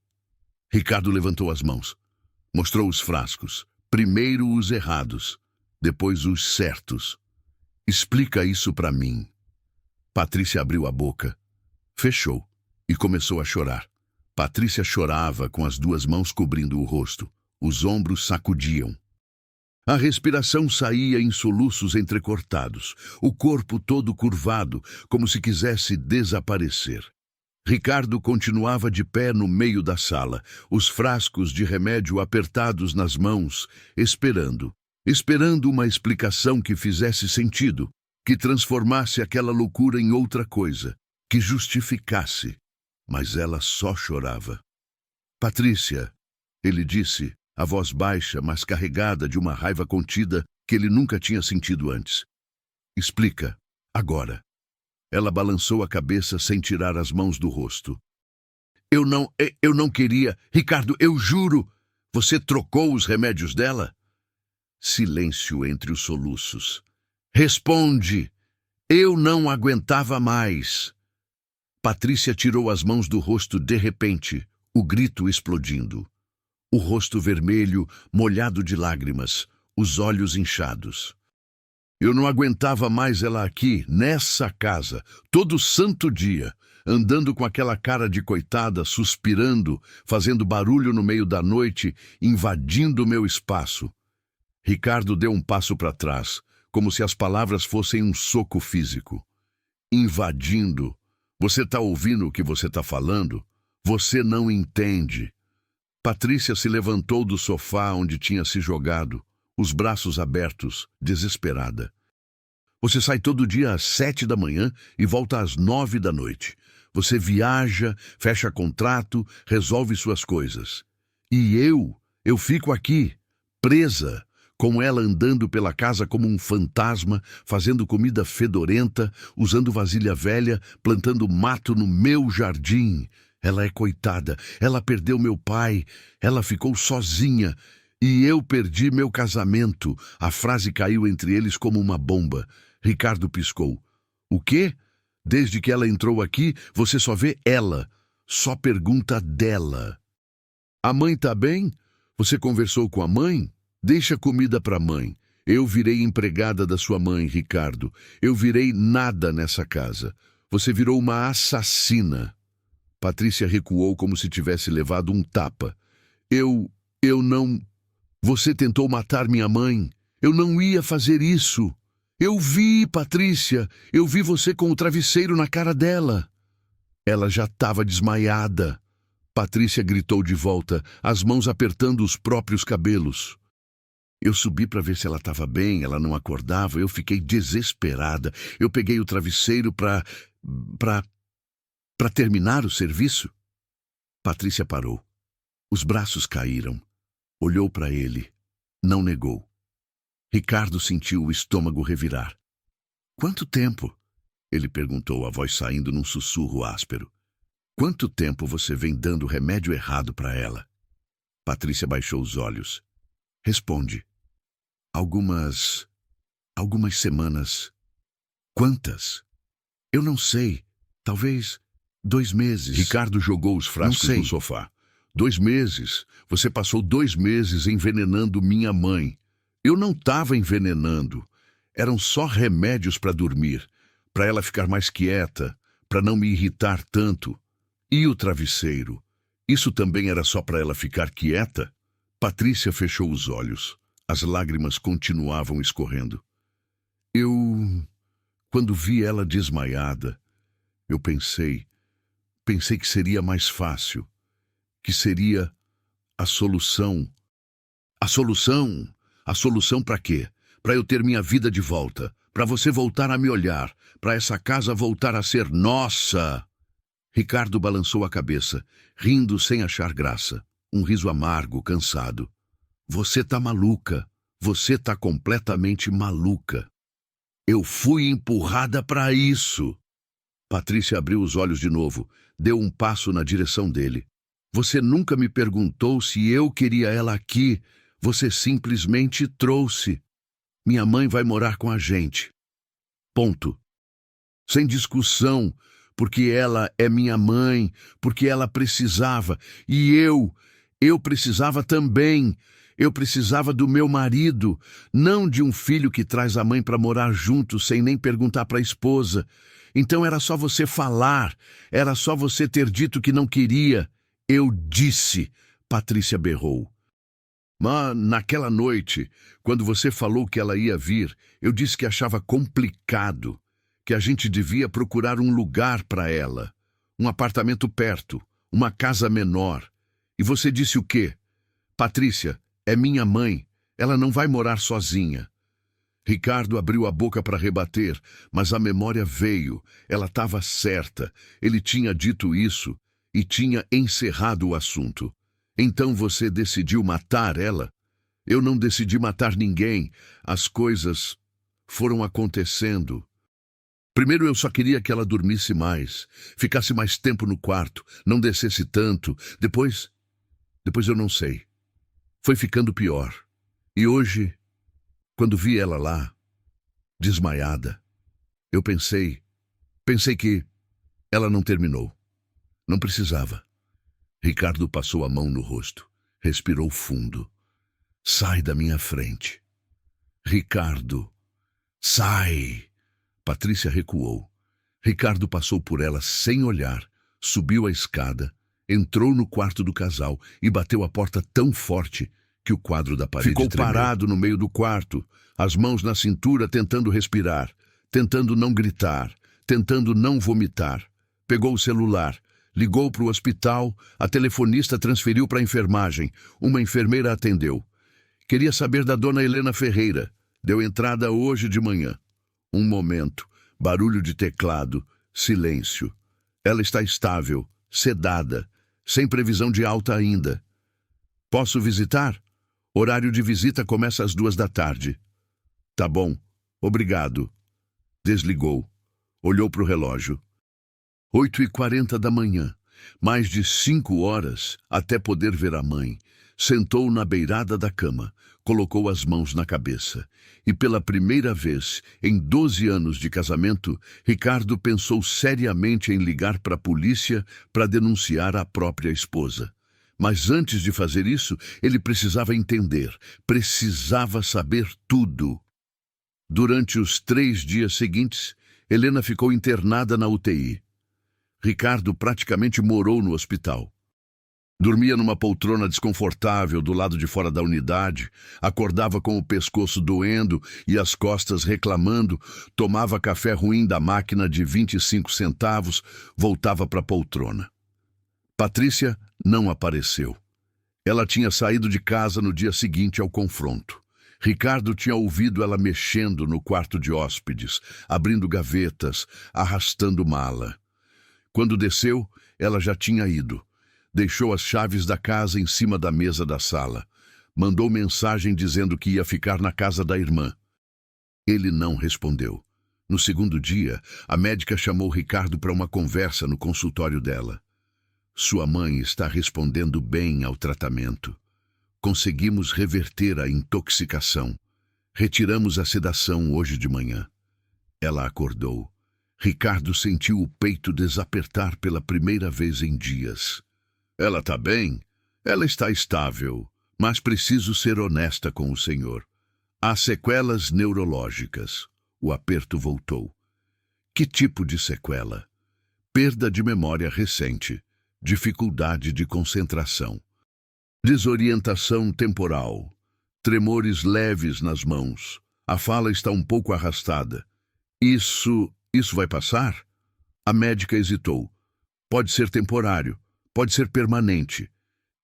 Ricardo levantou as mãos. Mostrou os frascos. Primeiro os errados, depois os certos. Explica isso para mim. Patrícia abriu a boca. Fechou e começou a chorar. Patrícia chorava com as duas mãos cobrindo o rosto. Os ombros sacudiam. A respiração saía em soluços entrecortados, o corpo todo curvado, como se quisesse desaparecer. Ricardo continuava de pé no meio da sala, os frascos de remédio apertados nas mãos, esperando uma explicação que fizesse sentido, que transformasse aquela loucura em outra coisa, que justificasse. Mas ela só chorava. Patrícia, ele disse, a voz baixa, mas carregada de uma raiva contida que ele nunca tinha sentido antes. Explica, agora. Ela balançou a cabeça sem tirar as mãos do rosto. Eu não queria. Ricardo, eu juro. Você trocou os remédios dela? Silêncio entre os soluços. Responde. Eu não aguentava mais. Patrícia tirou as mãos do rosto de repente, o grito explodindo. O rosto vermelho, molhado de lágrimas, os olhos inchados. Eu não aguentava mais ela aqui, nessa casa, todo santo dia, andando com aquela cara de coitada, suspirando, fazendo barulho no meio da noite, invadindo o meu espaço. Ricardo deu um passo para trás, como se as palavras fossem um soco físico. Invadindo. Você está ouvindo o que você está falando? Você não entende. Patrícia se levantou do sofá onde tinha se jogado, os braços abertos, desesperada. Você sai todo dia às 7 da manhã e volta às 9 da noite. Você viaja, fecha contrato, resolve suas coisas. E eu fico aqui, presa, com ela andando pela casa como um fantasma, fazendo comida fedorenta, usando vasilha velha, plantando mato no meu jardim. Ela é coitada, ela perdeu meu pai, ela ficou sozinha. E eu perdi meu casamento. A frase caiu entre eles como uma bomba. Ricardo piscou. O quê? Desde que ela entrou aqui, você só vê ela. Só pergunta dela. A mãe tá bem? Você conversou com a mãe? Deixa comida pra mãe. Eu virei empregada da sua mãe, Ricardo. Eu virei nada nessa casa. Você virou uma assassina. Patrícia recuou como se tivesse levado um tapa. Eu não... Você tentou matar minha mãe. Eu não ia fazer isso. Eu vi, Patrícia. Eu vi você com o travesseiro na cara dela. Ela já estava desmaiada. Patrícia gritou de volta, as mãos apertando os próprios cabelos. Eu subi para ver se ela estava bem, ela não acordava, eu fiquei desesperada. Eu peguei o travesseiro para terminar o serviço. Patrícia parou. Os braços caíram. Olhou para ele. Não negou. Ricardo sentiu o estômago revirar. Quanto tempo? Ele perguntou, a voz saindo num sussurro áspero. Quanto tempo você vem dando remédio errado para ela? Patrícia baixou os olhos. Responde. Algumas semanas. Quantas? Eu não sei. Talvez 2 meses. Ricardo jogou os frascos no sofá. 2 meses. Você passou 2 meses envenenando minha mãe. Eu não estava envenenando. Eram só remédios para dormir, para ela ficar mais quieta, para não me irritar tanto. E o travesseiro? Isso também era só para ela ficar quieta? Patrícia fechou os olhos. As lágrimas continuavam escorrendo. Quando vi ela desmaiada, eu pensei que seria mais fácil, que seria a solução. A solução? A solução para quê? Para eu ter minha vida de volta, para você voltar a me olhar, para essa casa voltar a ser nossa. Ricardo balançou a cabeça, rindo sem achar graça. Um riso amargo, cansado. Você tá maluca. Você tá completamente maluca. Eu fui empurrada para isso. Patrícia abriu os olhos de novo, deu um passo na direção dele. Você nunca me perguntou se eu queria ela aqui. Você simplesmente trouxe. Minha mãe vai morar com a gente. Ponto. Sem discussão, porque ela é minha mãe, porque ela precisava. E eu precisava também. Eu precisava do meu marido, não de um filho que traz a mãe para morar junto sem nem perguntar para a esposa. Então era só você falar, era só você ter dito que não queria. Eu disse, Patrícia berrou. Mas naquela noite, quando você falou que ela ia vir, eu disse que achava complicado, que a gente devia procurar um lugar para ela, um apartamento perto, uma casa menor. E você disse o quê? Patrícia, é minha mãe, ela não vai morar sozinha. Ricardo abriu a boca para rebater, mas a memória veio, ela estava certa, ele tinha dito isso e tinha encerrado o assunto. Então você decidiu matar ela? Eu não decidi matar ninguém, as coisas foram acontecendo. Primeiro eu só queria que ela dormisse mais, ficasse mais tempo no quarto, não descesse tanto. Depois eu não sei. Foi ficando pior. E hoje, quando vi ela lá, desmaiada, eu pensei que ela não terminou. Não precisava. Ricardo passou a mão no rosto, respirou fundo. Sai da minha frente. Ricardo, sai! Patrícia recuou. Ricardo passou por ela sem olhar, subiu a escada, entrou no quarto do casal e bateu a porta tão forte que o quadro da parede tremeu. Ficou parado no meio do quarto, as mãos na cintura tentando respirar, tentando não gritar, tentando não vomitar. Pegou o celular, ligou para o hospital, a telefonista transferiu para a enfermagem. Uma enfermeira atendeu. Queria saber da dona Helena Ferreira. Deu entrada hoje de manhã. Um momento, barulho de teclado, silêncio. Ela está estável, sedada, sem previsão de alta ainda. Posso visitar? Horário de visita começa às 14h. Tá bom, obrigado. Desligou. Olhou para o relógio. 8h40 da manhã. Mais de 5 horas até poder ver a mãe. Sentou na beirada da cama, colocou as mãos na cabeça. E pela primeira vez, em 12 anos de casamento, Ricardo pensou seriamente em ligar para a polícia para denunciar a própria esposa. Mas antes de fazer isso, ele precisava entender, precisava saber tudo. Durante os 3 dias seguintes, Helena ficou internada na UTI. Ricardo praticamente morou no hospital. Dormia numa poltrona desconfortável do lado de fora da unidade, acordava com o pescoço doendo e as costas reclamando, tomava café ruim da máquina de 25 centavos, voltava para a poltrona. Patrícia não apareceu. Ela tinha saído de casa no dia seguinte ao confronto. Ricardo tinha ouvido ela mexendo no quarto de hóspedes, abrindo gavetas, arrastando mala. Quando desceu, ela já tinha ido. Deixou as chaves da casa em cima da mesa da sala. Mandou mensagem dizendo que ia ficar na casa da irmã. Ele não respondeu. No segundo dia, a médica chamou Ricardo para uma conversa no consultório dela. Sua mãe está respondendo bem ao tratamento. Conseguimos reverter a intoxicação. Retiramos a sedação hoje de manhã. Ela acordou. Ricardo sentiu o peito desapertar pela primeira vez em dias. Ela está bem? Ela está estável, mas preciso ser honesta com o senhor. Há sequelas neurológicas. O aperto voltou. Que tipo de sequela? Perda de memória recente, dificuldade de concentração, desorientação temporal, tremores leves nas mãos. A fala está um pouco arrastada. Isso vai passar? A médica hesitou. Pode ser temporário. Pode ser permanente.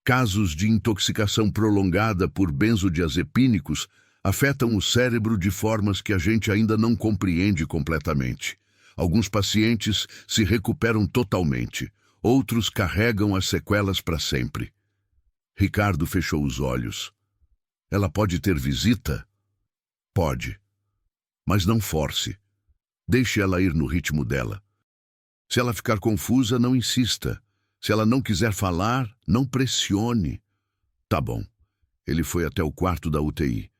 Casos de intoxicação prolongada por benzodiazepínicos afetam o cérebro de formas que a gente ainda não compreende completamente. Alguns pacientes se recuperam totalmente, outros carregam as sequelas para sempre. Ricardo fechou os olhos. Ela pode ter visita? Pode. Mas não force. Deixe ela ir no ritmo dela. Se ela ficar confusa, não insista. Se ela não quiser falar, não pressione. Tá bom. Ele foi até o quarto da UTI.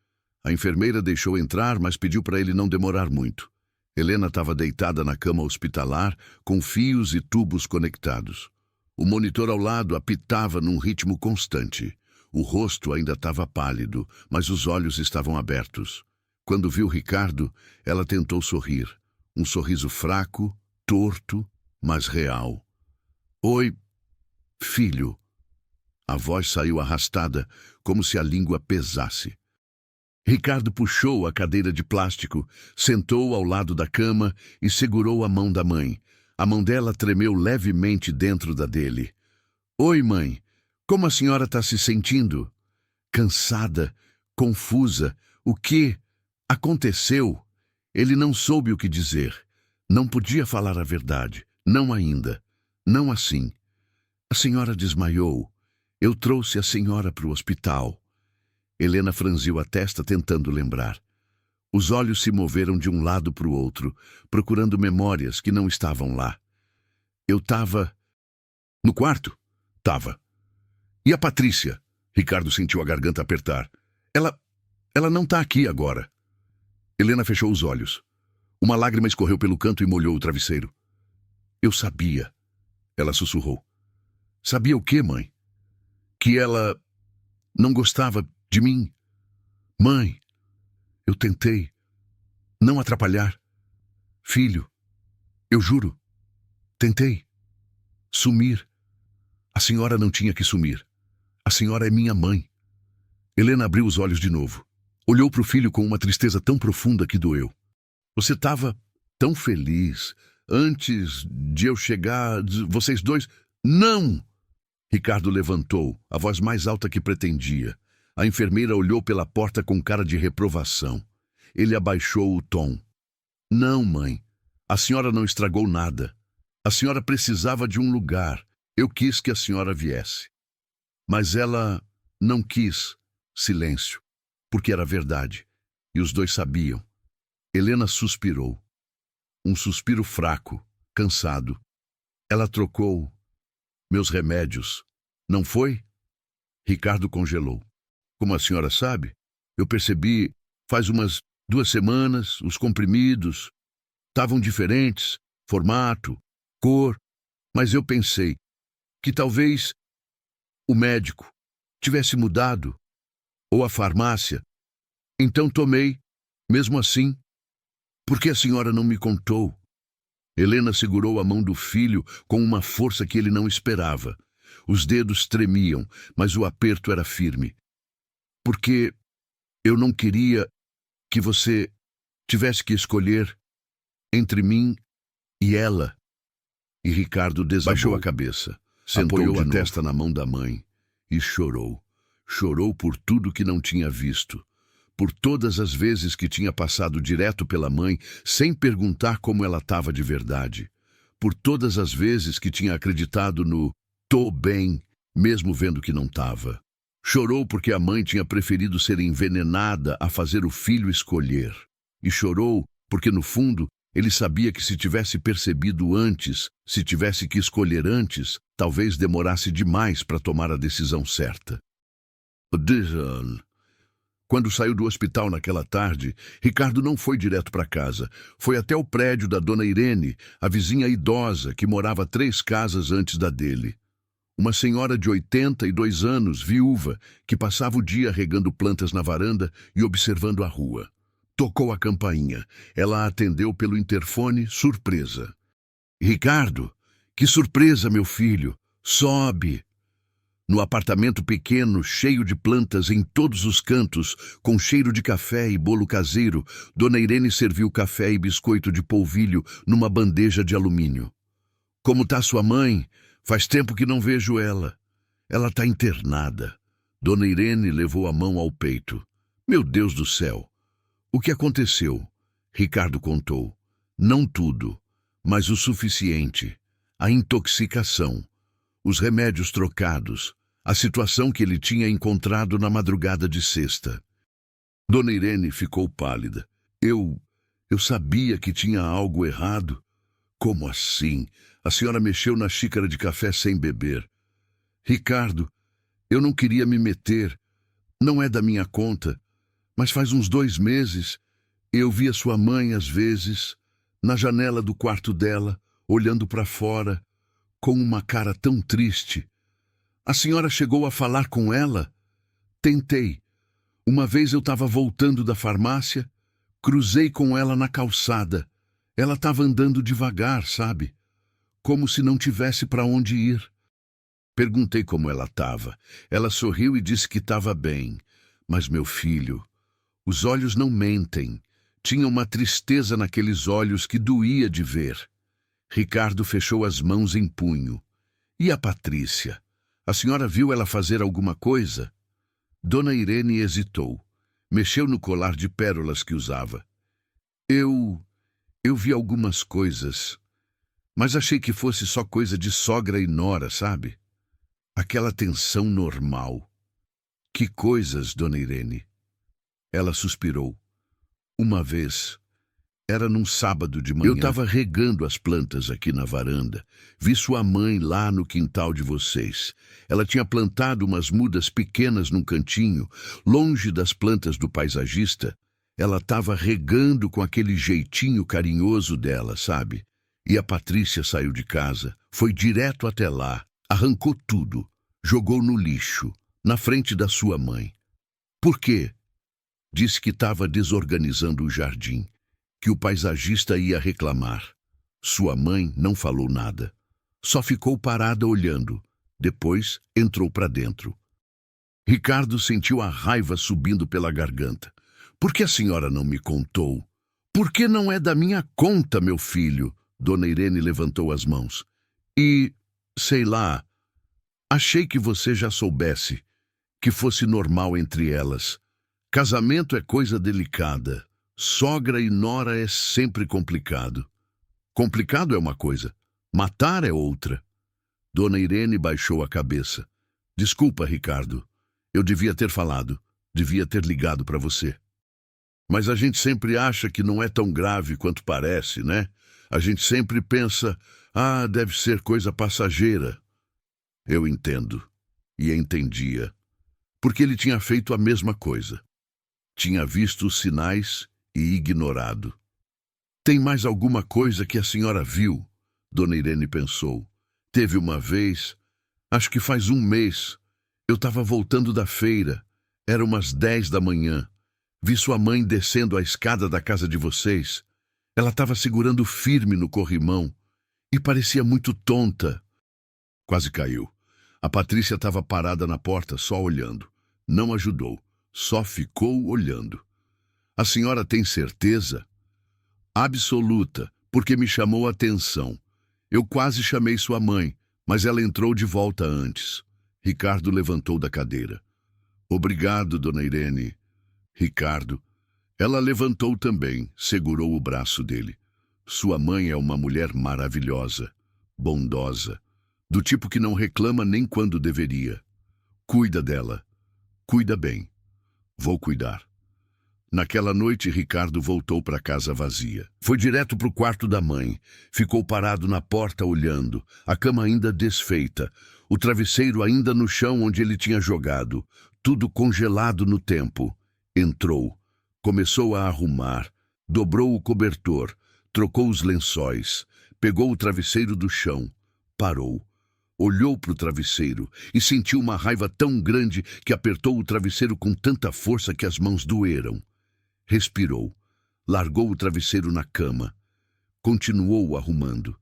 A enfermeira deixou entrar, mas pediu para ele não demorar muito. Helena estava deitada na cama hospitalar, com fios e tubos conectados. O monitor ao lado apitava num ritmo constante. O rosto ainda estava pálido, mas os olhos estavam abertos. Quando viu Ricardo, ela tentou sorrir. Um sorriso fraco, torto, mas real. Oi, filho. A voz saiu arrastada, como se a língua pesasse. Ricardo puxou a cadeira de plástico, sentou ao lado da cama e segurou a mão da mãe. A mão dela tremeu levemente dentro da dele. Oi, mãe. Como a senhora está se sentindo? Cansada, confusa. O que aconteceu? Ele não soube o que dizer. Não podia falar a verdade. Não ainda. Não assim. A senhora desmaiou. Eu trouxe a senhora para o hospital. Helena franziu a testa tentando lembrar. Os olhos se moveram de um lado para o outro, procurando memórias que não estavam lá. Eu estava no quarto? Tava. E a Patrícia? Ricardo sentiu a garganta apertar. Ela não está aqui agora. Helena fechou os olhos. Uma lágrima escorreu pelo canto e molhou o travesseiro. Eu sabia. Ela sussurrou. Sabia o quê, mãe? Que ela não gostava de mim. Mãe, eu tentei não atrapalhar. Filho, eu juro, tentei sumir. A senhora não tinha que sumir. A senhora é minha mãe. Helena abriu os olhos de novo. Olhou para o filho com uma tristeza tão profunda que doeu. Você estava tão feliz. Antes de eu chegar, vocês dois... Não! Ricardo levantou, a voz mais alta que pretendia. A enfermeira olhou pela porta com cara de reprovação. Ele abaixou o tom. Não, mãe. A senhora não estragou nada. A senhora precisava de um lugar. Eu quis que a senhora viesse. Mas ela não quis. Silêncio. Porque era verdade. E os dois sabiam. Helena suspirou. Um suspiro fraco, cansado. Ela trocou meus remédios. Não foi? Ricardo congelou. Como a senhora sabe, eu percebi faz umas 2 semanas, os comprimidos estavam diferentes, formato, cor, mas eu pensei que talvez o médico tivesse mudado, ou a farmácia. Então tomei, mesmo assim. Por que a senhora não me contou? Helena segurou a mão do filho com uma força que ele não esperava. Os dedos tremiam, mas o aperto era firme. Porque eu não queria que você tivesse que escolher entre mim e ela. E Ricardo baixou a cabeça, apoiou a testa na mão da mãe e chorou. Chorou por tudo que não tinha visto. Por todas as vezes que tinha passado direto pela mãe, sem perguntar como ela estava de verdade. Por todas as vezes que tinha acreditado no "tô bem", mesmo vendo que não estava. Chorou porque a mãe tinha preferido ser envenenada a fazer o filho escolher. E chorou porque, no fundo, ele sabia que se tivesse percebido antes, se tivesse que escolher antes, talvez demorasse demais para tomar a decisão certa. Quando saiu do hospital naquela tarde, Ricardo não foi direto para casa. Foi até o prédio da dona Irene, a vizinha idosa que morava 3 casas antes da dele. Uma senhora de 82 anos, viúva, que passava o dia regando plantas na varanda e observando a rua. Tocou a campainha. Ela a atendeu pelo interfone, surpresa. Ricardo, que surpresa, meu filho. Sobe. No apartamento pequeno, cheio de plantas em todos os cantos, com cheiro de café e bolo caseiro, dona Irene serviu café e biscoito de polvilho numa bandeja de alumínio. Como tá sua mãe? Faz tempo que não vejo ela. Ela tá internada. Dona Irene levou a mão ao peito. Meu Deus do céu! O que aconteceu? Ricardo contou. Não tudo, mas o suficiente. A intoxicação. Os remédios trocados, a situação que ele tinha encontrado na madrugada de sexta. Dona Irene ficou pálida. Eu sabia que tinha algo errado. Como assim? A senhora mexeu na xícara de café sem beber. Ricardo, eu não queria me meter. Não é da minha conta. Mas faz uns 2 meses, eu vi a sua mãe, às vezes, na janela do quarto dela, olhando para fora, com uma cara tão triste. A senhora chegou a falar com ela? Tentei. Uma vez eu estava voltando da farmácia, cruzei com ela na calçada. Ela estava andando devagar, sabe? Como se não tivesse para onde ir. Perguntei como ela estava. Ela sorriu e disse que estava bem. Mas, meu filho, os olhos não mentem. Tinha uma tristeza naqueles olhos que doía de ver. Ricardo fechou as mãos em punho. E a Patrícia? A senhora viu ela fazer alguma coisa? Dona Irene hesitou. Mexeu no colar de pérolas que usava. Eu vi algumas coisas, mas achei que fosse só coisa de sogra e nora, sabe? Aquela tensão normal. Que coisas, Dona Irene? Ela suspirou. Uma vez, era num sábado de manhã. Eu estava regando as plantas aqui na varanda. Vi sua mãe lá no quintal de vocês. Ela tinha plantado umas mudas pequenas num cantinho, longe das plantas do paisagista. Ela estava regando com aquele jeitinho carinhoso dela, sabe? E a Patrícia saiu de casa, foi direto até lá, arrancou tudo, jogou no lixo, na frente da sua mãe. Por quê? Disse que estava desorganizando o jardim, que o paisagista ia reclamar. Sua mãe não falou nada, só ficou parada olhando. Depois entrou para dentro. Ricardo sentiu a raiva subindo pela garganta. Por que a senhora não me contou? Por que não é da minha conta, meu filho? Dona Irene levantou as mãos. Sei lá, achei que você já soubesse, que fosse normal entre elas. Casamento é coisa delicada. Sogra e nora é sempre complicado. Complicado é uma coisa, matar é outra. Dona Irene baixou a cabeça. Desculpa, Ricardo. Eu devia ter falado, devia ter ligado para você. Mas a gente sempre acha que não é tão grave quanto parece, né? A gente sempre pensa, deve ser coisa passageira. Eu entendo. E entendia. Porque ele tinha feito a mesma coisa. Tinha visto os sinais e ignorado. Tem mais alguma coisa que a senhora viu? Dona Irene pensou. Teve uma vez, acho que faz um mês, eu estava voltando da feira. Era umas 10 da manhã. Vi sua mãe descendo a escada da casa de vocês. Ela estava segurando firme no corrimão e parecia muito tonta. Quase caiu. A Patrícia estava parada na porta, só olhando. Não ajudou, só ficou olhando. A senhora tem certeza? Absoluta, porque me chamou a atenção. Eu quase chamei sua mãe, mas ela entrou de volta antes. Ricardo levantou da cadeira. Obrigado, Dona Irene. Ricardo. Ela levantou também, segurou o braço dele. Sua mãe é uma mulher maravilhosa, bondosa, do tipo que não reclama nem quando deveria. Cuida dela. Cuida bem. Vou cuidar. Naquela noite, Ricardo voltou para casa vazia. Foi direto para o quarto da mãe. Ficou parado na porta olhando, a cama ainda desfeita, o travesseiro ainda no chão onde ele tinha jogado, tudo congelado no tempo. Entrou, começou a arrumar, dobrou o cobertor, trocou os lençóis, pegou o travesseiro do chão, parou, olhou para o travesseiro e sentiu uma raiva tão grande que apertou o travesseiro com tanta força que as mãos doeram. Respirou, largou o travesseiro na cama, continuou arrumando.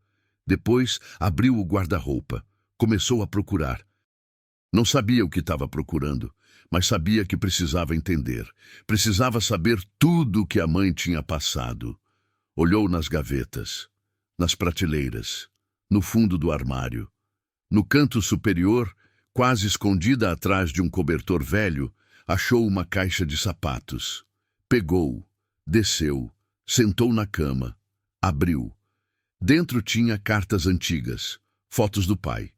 Depois abriu o guarda-roupa, começou a procurar. Não sabia o que estava procurando, mas sabia que precisava entender. Precisava saber tudo o que a mãe tinha passado. Olhou nas gavetas, nas prateleiras, no fundo do armário. No canto superior, quase escondida atrás de um cobertor velho, achou uma caixa de sapatos. Pegou, desceu, sentou na cama, abriu. Dentro tinha cartas antigas, fotos do pai,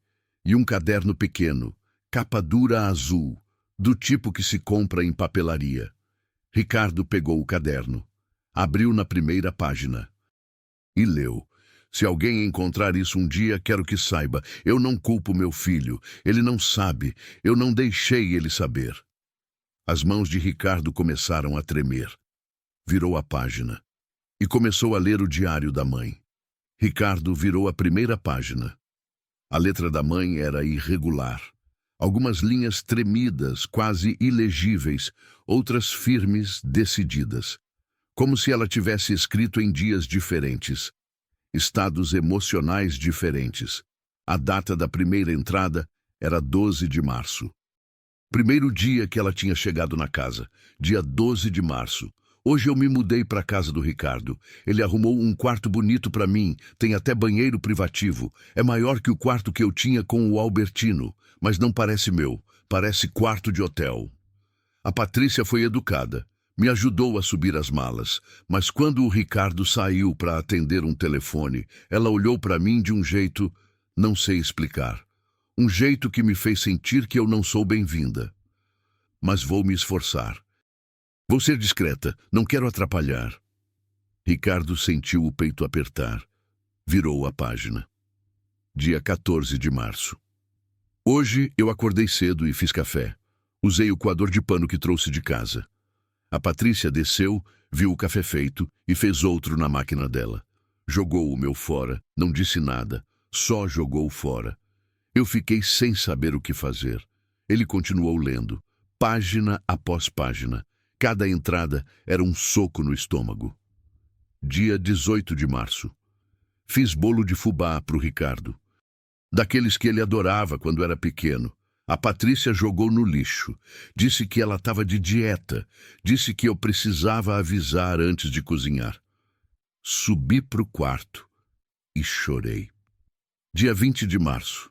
e um caderno pequeno, capa dura azul, do tipo que se compra em papelaria. Ricardo pegou o caderno, abriu na primeira página e leu. Se alguém encontrar isso um dia, quero que saiba, eu não culpo meu filho, ele não sabe, eu não deixei ele saber. As mãos de Ricardo começaram a tremer. Virou a página e começou a ler o diário da mãe. Ricardo virou a primeira página. A letra da mãe era irregular. Algumas linhas tremidas, quase ilegíveis, outras firmes, decididas. como se ela tivesse escrito em dias diferentes, estados emocionais diferentes. A data da primeira entrada era 12 de março. Primeiro dia que ela tinha chegado na casa, dia 12 de março. Hoje eu me mudei para a casa do Ricardo. Ele arrumou um quarto bonito para mim, tem até banheiro privativo. É maior que o quarto que eu tinha com o Albertino, mas não parece meu, parece quarto de hotel. A Patrícia foi educada, me ajudou a subir as malas, mas quando o Ricardo saiu para atender um telefone, ela olhou para mim de um jeito, não sei explicar. Um jeito que me fez sentir que eu não sou bem-vinda. Mas vou me esforçar. Vou ser discreta, não quero atrapalhar. Ricardo sentiu o peito apertar. Virou a página. Dia 14 de março. Hoje eu acordei cedo e fiz café. Usei o coador de pano que trouxe de casa. A Patrícia desceu, viu o café feito e fez outro na máquina dela. Jogou o meu fora, não disse nada, só jogou fora. Eu fiquei sem saber o que fazer. Ele continuou lendo, página após página. Cada entrada era um soco no estômago. Dia 18 de março. Fiz bolo de fubá para o Ricardo. Daqueles que ele adorava quando era pequeno. A Patrícia jogou no lixo. Disse que ela estava de dieta. Disse que eu precisava avisar antes de cozinhar. Subi para o quarto e chorei. Dia 20 de março.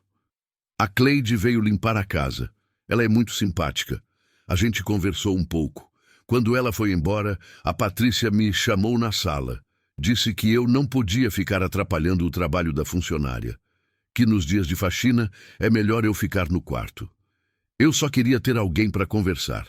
A Cleide veio limpar a casa. Ela é muito simpática. A gente conversou um pouco. Quando ela foi embora, a Patrícia me chamou na sala. Disse que eu não podia ficar atrapalhando o trabalho da funcionária. Que nos dias de faxina é melhor eu ficar no quarto. Eu só queria ter alguém para conversar.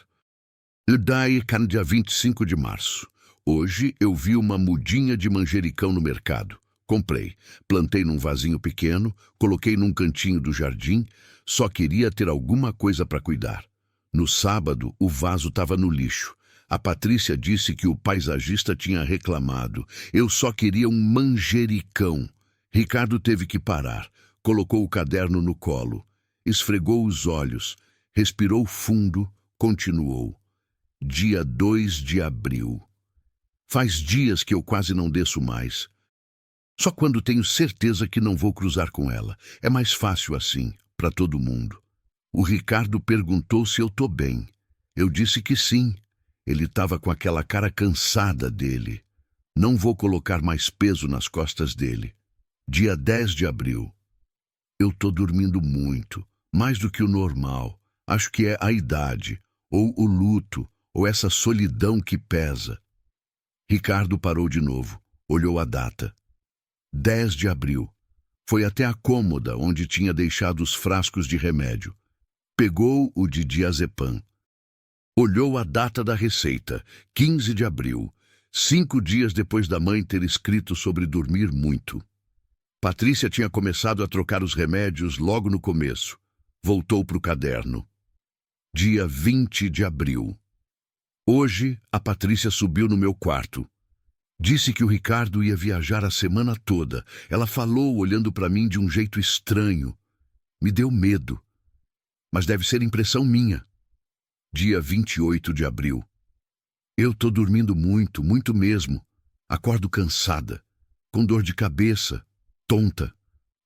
Daí, dia 25 de março. Hoje eu vi uma mudinha de manjericão no mercado. Comprei, plantei num vasinho pequeno, coloquei num cantinho do jardim, só queria ter alguma coisa para cuidar. No sábado, o vaso estava no lixo. A Patrícia disse que o paisagista tinha reclamado. Eu só queria um manjericão. Ricardo teve que parar, colocou o caderno no colo, esfregou os olhos, respirou fundo, continuou. Dia 2 de abril. Faz dias que eu quase não desço mais. Só quando tenho certeza que não vou cruzar com ela. É mais fácil assim, para todo mundo. O Ricardo perguntou se eu tô bem. Eu disse que sim. Ele estava com aquela cara cansada dele. Não vou colocar mais peso nas costas dele. Dia 10 de abril. Eu tô dormindo muito, mais do que o normal. Acho que é a idade, ou o luto, ou essa solidão que pesa. Ricardo parou de novo, olhou a data. 10 de abril. Foi até a cômoda onde tinha deixado os frascos de remédio. Pegou o de diazepam. Olhou a data da receita, 15 de abril, 5 dias depois da mãe ter escrito sobre dormir muito. Patrícia tinha começado a trocar os remédios logo no começo. Voltou para o caderno. Dia 20 de abril. Hoje, a Patrícia subiu no meu quarto. Disse que o Ricardo ia viajar a semana toda. Ela falou olhando para mim de um jeito estranho. Me deu medo. Mas deve ser impressão minha. Dia 28 de abril. Eu tô dormindo muito, muito mesmo. Acordo cansada, com dor de cabeça, tonta.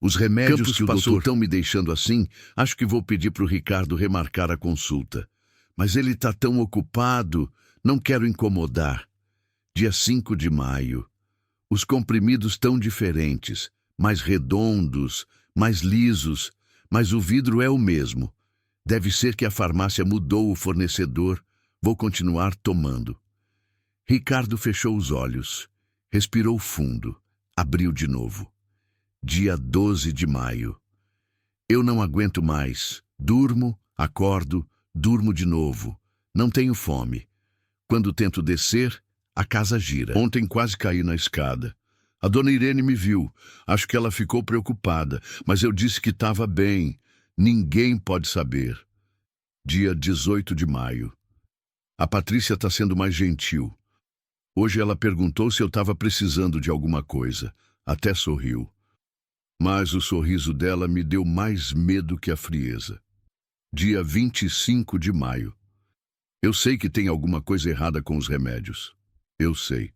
Os remédios Campos que o passou doutor estão me deixando assim, acho que vou pedir para o Ricardo remarcar a consulta. Mas ele tá tão ocupado, não quero incomodar. Dia 5 de maio. Os comprimidos tão diferentes, mais redondos, mais lisos, mas o vidro é o mesmo. Deve ser que a farmácia mudou o fornecedor. Vou continuar tomando. Ricardo fechou os olhos, respirou fundo, abriu de novo. Dia 12 de maio. Eu não aguento mais. Durmo, acordo, durmo de novo. Não tenho fome. Quando tento descer, a casa gira. Ontem quase caí na escada. A dona Irene me viu. Acho que ela ficou preocupada, mas eu disse que estava bem. Ninguém pode saber. Dia 18 de maio. A Patrícia está sendo mais gentil. Hoje ela perguntou se eu estava precisando de alguma coisa. Até sorriu. Mas o sorriso dela me deu mais medo que a frieza. Dia 25 de maio. Eu sei que tem alguma coisa errada com os remédios. Eu sei.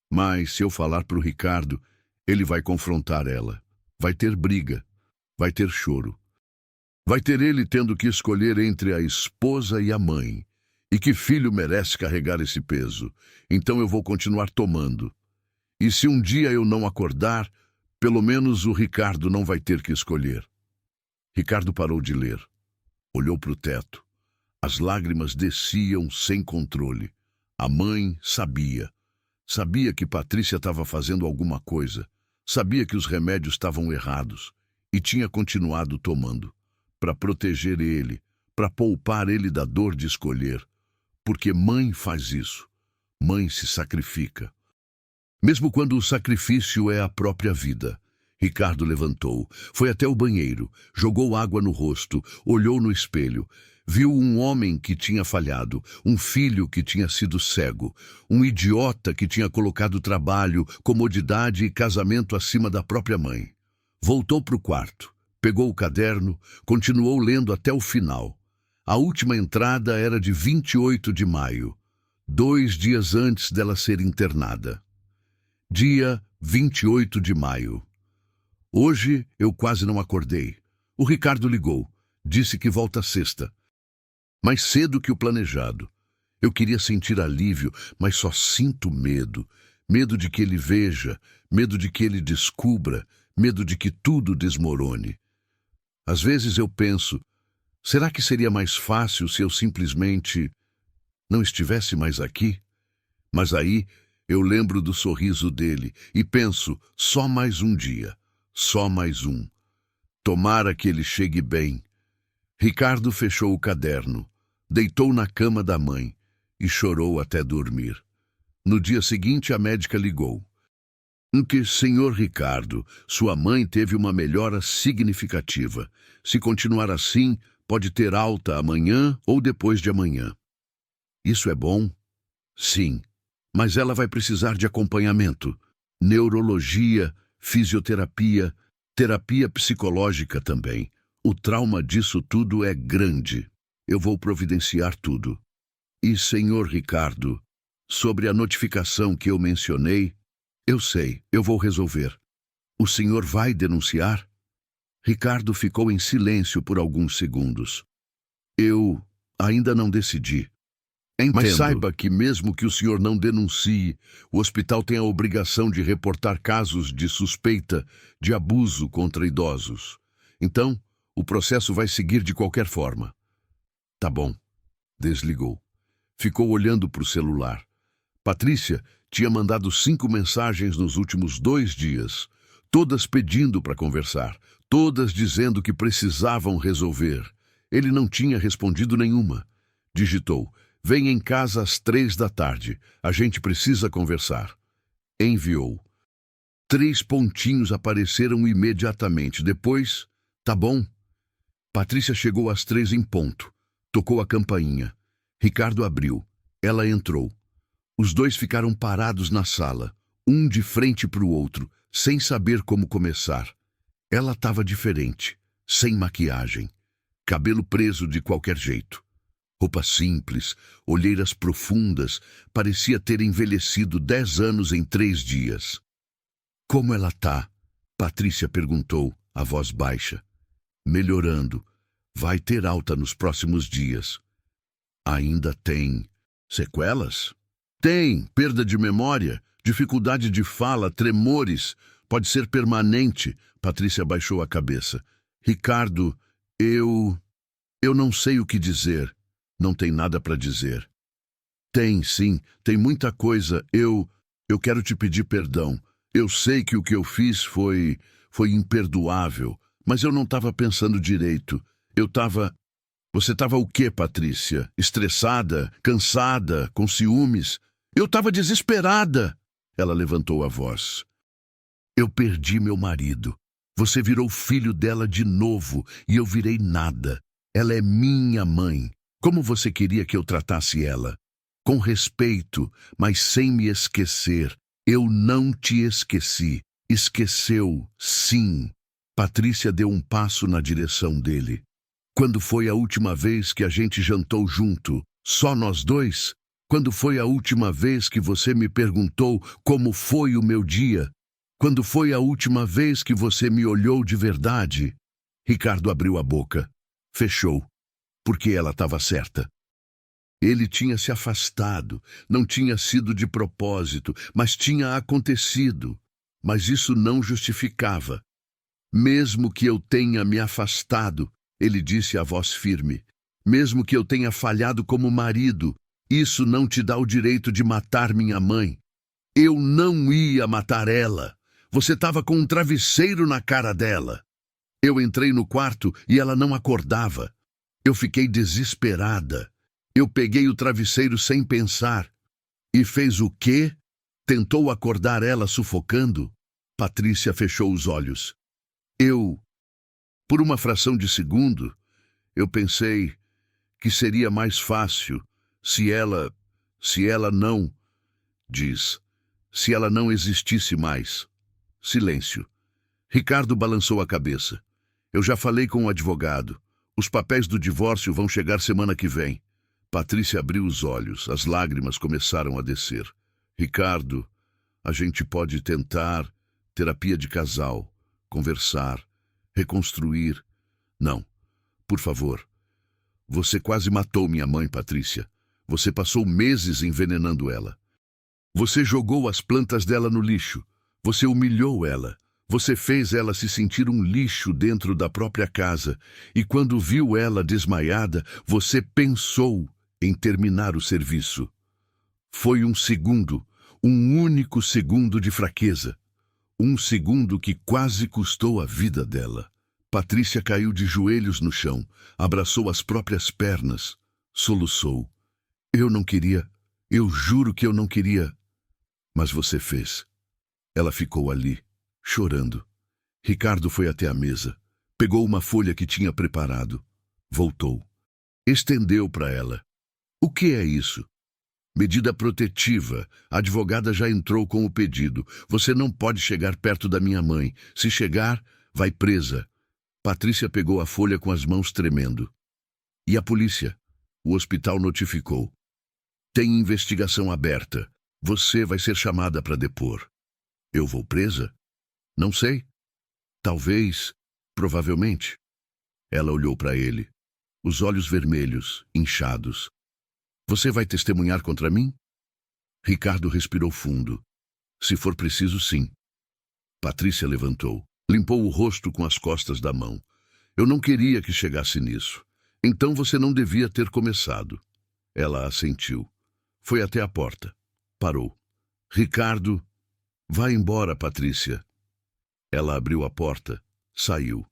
Mas se eu falar para o Ricardo, ele vai confrontar ela. Vai ter briga, vai ter choro. Vai ter ele tendo que escolher entre a esposa e a mãe. E que filho merece carregar esse peso? Então eu vou continuar tomando. E se um dia eu não acordar, pelo menos o Ricardo não vai ter que escolher. Ricardo parou de ler. Olhou para o teto. As lágrimas desciam sem controle. A mãe sabia. Sabia que Patrícia estava fazendo alguma coisa. Sabia que os remédios estavam errados. E tinha continuado tomando. Para proteger ele. Para poupar ele da dor de escolher. Porque mãe faz isso. Mãe se sacrifica. Mesmo quando o sacrifício é a própria vida. Ricardo levantou, foi até o banheiro, jogou água no rosto, olhou no espelho. Viu um homem que tinha falhado, um filho que tinha sido cego, um idiota que tinha colocado trabalho, comodidade e casamento acima da própria mãe. Voltou para o quarto, pegou o caderno, continuou lendo até o final. A última entrada era de 28 de maio, 2 dias antes dela ser internada. Dia 28 de maio. Hoje eu quase não acordei. O Ricardo ligou. Disse que volta sexta. Mais cedo que o planejado. Eu queria sentir alívio, mas só sinto medo. Medo de que ele veja, medo de que ele descubra, medo de que tudo desmorone. Às vezes eu penso, será que seria mais fácil se eu simplesmente não estivesse mais aqui? Mas aí eu lembro do sorriso dele e penso, só mais um dia. Só mais um. Tomara que ele chegue bem. Ricardo fechou o caderno, deitou na cama da mãe e chorou até dormir. No dia seguinte, a médica ligou. Senhor Ricardo, sua mãe teve uma melhora significativa. Se continuar assim, pode ter alta amanhã ou depois de amanhã. Isso é bom? Sim, mas ela vai precisar de acompanhamento. Neurologia, fisioterapia, terapia psicológica também. O trauma disso tudo é grande. Eu vou providenciar tudo. E, senhor Ricardo, sobre a notificação que eu mencionei, eu sei, eu vou resolver. O senhor vai denunciar? Ricardo ficou em silêncio por alguns segundos. Eu ainda não decidi. Entendo. Mas saiba que mesmo que o senhor não denuncie, o hospital tem a obrigação de reportar casos de suspeita de abuso contra idosos. Então, o processo vai seguir de qualquer forma. Tá bom. Desligou. Ficou olhando para o celular. Patrícia tinha mandado 5 mensagens nos últimos 2 dias, todas pedindo para conversar, todas dizendo que precisavam resolver. Ele não tinha respondido nenhuma. Digitou: "Vem em casa às 3 da tarde. A gente precisa conversar." Enviou. 3 pontinhos apareceram imediatamente. Depois, tá bom. Patrícia chegou às 3 em ponto. Tocou a campainha. Ricardo abriu. Ela entrou. Os dois ficaram parados na sala, um de frente para o outro, sem saber como começar. Ela estava diferente, sem maquiagem, cabelo preso de qualquer jeito. Roupa simples, olheiras profundas, parecia ter envelhecido 10 anos em 3 dias. "Como ela tá?" Patrícia perguntou, a voz baixa. "Melhorando. Vai ter alta nos próximos dias." "Ainda tem sequelas?" "Tem, perda de memória, dificuldade de fala, tremores. Pode ser permanente." Patrícia baixou a cabeça. "Ricardo, eu não sei o que dizer." "Não tem nada para dizer." "Tem, sim, tem muita coisa. Eu quero te pedir perdão. Eu sei que o que eu fiz foi imperdoável, mas eu não estava pensando direito. Você estava o quê, Patrícia? Estressada, cansada, com ciúmes?" "Eu estava desesperada." Ela levantou a voz. "Eu perdi meu marido. Você virou filho dela de novo e eu virei nada. Ela é minha mãe. Como você queria que eu tratasse ela? Com respeito, mas sem me esquecer. Eu não te esqueci. Esqueceu, sim." Patrícia deu um passo na direção dele. "Quando foi a última vez que a gente jantou junto? Só nós dois?" Quando foi a última vez que você me perguntou como foi o meu dia? Quando foi a última vez que você me olhou de verdade? Ricardo abriu a boca. Fechou, porque ela estava certa. Ele tinha se afastado, não tinha sido de propósito, mas tinha acontecido. Mas isso não justificava. Mesmo que eu tenha me afastado, ele disse a voz firme, mesmo que eu tenha falhado como marido, isso não te dá o direito de matar minha mãe. Eu não ia matar ela. Você estava com um travesseiro na cara dela. Eu entrei no quarto e ela não acordava. Eu fiquei desesperada. Eu peguei o travesseiro sem pensar. E fez o quê? Tentou acordar ela sufocando? Patrícia fechou os olhos. Por uma fração de segundo, eu pensei que seria mais fácil se ela não, se ela não existisse mais. Silêncio. Ricardo balançou a cabeça. Eu já falei com o advogado. Os papéis do divórcio vão chegar semana que vem. Patrícia abriu os olhos. As lágrimas começaram a descer. Ricardo, a gente pode tentar terapia de casal, conversar, reconstruir. Não, por favor. Você quase matou minha mãe, Patrícia. Você passou meses envenenando ela. Você jogou as plantas dela no lixo. Você humilhou ela. Você fez ela se sentir um lixo dentro da própria casa. E quando viu ela desmaiada, você pensou em terminar o serviço. Foi um segundo, um único segundo de fraqueza. Um segundo que quase custou a vida dela. Patrícia caiu de joelhos no chão, abraçou as próprias pernas, soluçou. Eu não queria, eu juro que eu não queria. Mas você fez. Ela ficou ali, chorando. Ricardo foi até a mesa, pegou uma folha que tinha preparado, voltou. Estendeu para ela. O que é isso? Medida protetiva. A advogada já entrou com o pedido. Você não pode chegar perto da minha mãe. Se chegar, vai presa. Patrícia pegou a folha com as mãos tremendo. E a polícia? O hospital notificou. Tem investigação aberta. Você vai ser chamada para depor. Eu vou presa? Não sei. Talvez. Provavelmente. Ela olhou para ele. Os olhos vermelhos, inchados. Você vai testemunhar contra mim? Ricardo respirou fundo. Se for preciso, sim. Patrícia levantou. Limpou o rosto com as costas da mão. Eu não queria que chegasse nisso. Então você não devia ter começado. Ela assentiu. Foi até a porta. Parou. Ricardo, vá embora, Patrícia. Ela abriu a porta, saiu.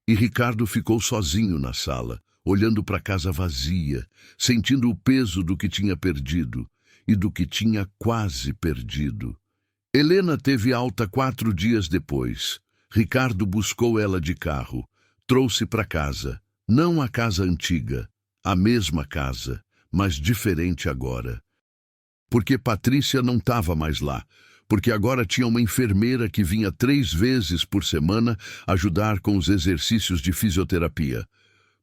E Ricardo ficou sozinho na sala, olhando para a casa vazia, sentindo o peso do que tinha perdido e do que tinha quase perdido. Helena teve alta 4 dias depois. Ricardo buscou ela de carro, trouxe para casa, não a casa antiga, a mesma casa, mas diferente agora. Porque Patrícia não estava mais lá, porque agora tinha uma enfermeira que vinha 3 vezes por semana ajudar com os exercícios de fisioterapia.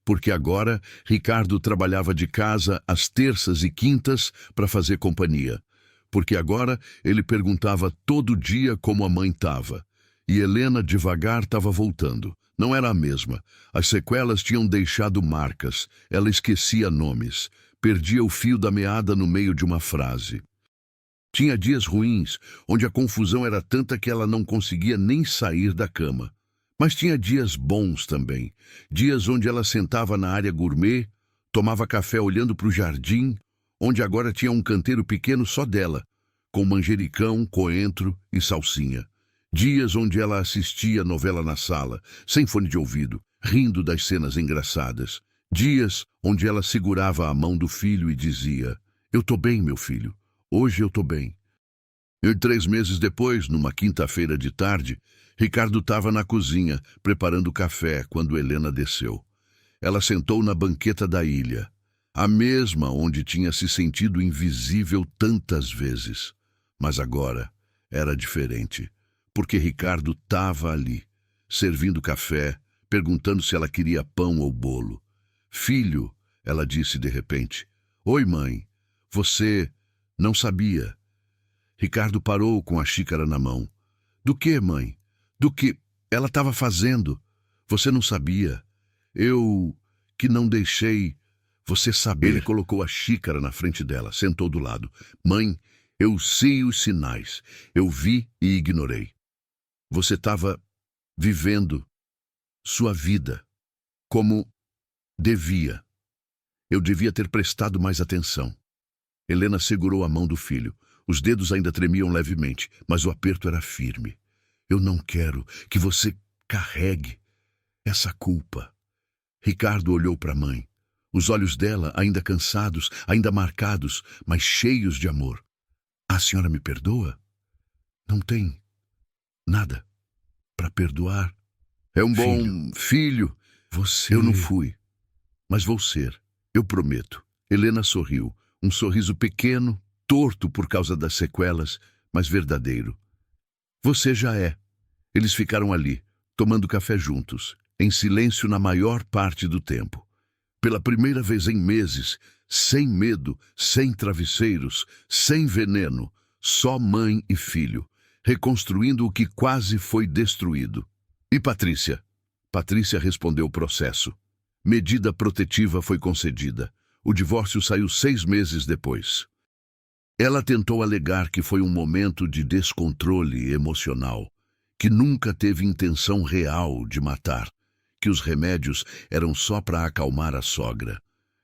Porque agora Ricardo trabalhava de casa às terças e quintas para fazer companhia. Porque agora ele perguntava todo dia como a mãe estava. E Helena devagar estava voltando. Não era a mesma. As sequelas tinham deixado marcas. Ela esquecia nomes. Perdia o fio da meada no meio de uma frase. Tinha dias ruins, onde a confusão era tanta que ela não conseguia nem sair da cama. Mas tinha dias bons também. Dias onde ela sentava na área gourmet, tomava café olhando para o jardim, onde agora tinha um canteiro pequeno só dela, com manjericão, coentro e salsinha. Dias onde ela assistia novela na sala, sem fone de ouvido, rindo das cenas engraçadas. Dias onde ela segurava a mão do filho e dizia: "Eu tô bem, meu filho. Hoje eu tô bem." E 3 meses depois, numa quinta-feira de tarde, Ricardo estava na cozinha, preparando café, quando Helena desceu. Ela sentou na banqueta da ilha, a mesma onde tinha se sentido invisível tantas vezes. Mas agora era diferente, porque Ricardo estava ali, servindo café, perguntando se ela queria pão ou bolo. "Filho", ela disse de repente. "Oi, mãe. Você não sabia. Ricardo parou com a xícara na mão. Do que, mãe? Do que ela estava fazendo? Você não sabia. Eu que não deixei você saber. Ele colocou a xícara na frente dela, sentou do lado. Mãe, eu sei os sinais. Eu vi e ignorei. Você estava vivendo sua vida como devia. Eu devia ter prestado mais atenção. Helena segurou a mão do filho. Os dedos ainda tremiam levemente, mas o aperto era firme. Eu não quero que você carregue essa culpa. Ricardo olhou para a mãe. Os olhos dela, ainda cansados, ainda marcados, mas cheios de amor. A senhora me perdoa? Não tem nada para perdoar. É um bom filho. Eu não fui, mas vou ser. Eu prometo. Helena sorriu. Um sorriso pequeno, torto por causa das sequelas, mas verdadeiro. Você já é. Eles ficaram ali, tomando café juntos, em silêncio na maior parte do tempo. Pela primeira vez em meses, sem medo, sem travesseiros, sem veneno, só mãe e filho, reconstruindo o que quase foi destruído. E Patrícia? Patrícia respondeu o processo. Medida protetiva foi concedida. O divórcio saiu 6 meses depois. Ela tentou alegar que foi um momento de descontrole emocional, que nunca teve intenção real de matar, que os remédios eram só para acalmar a sogra.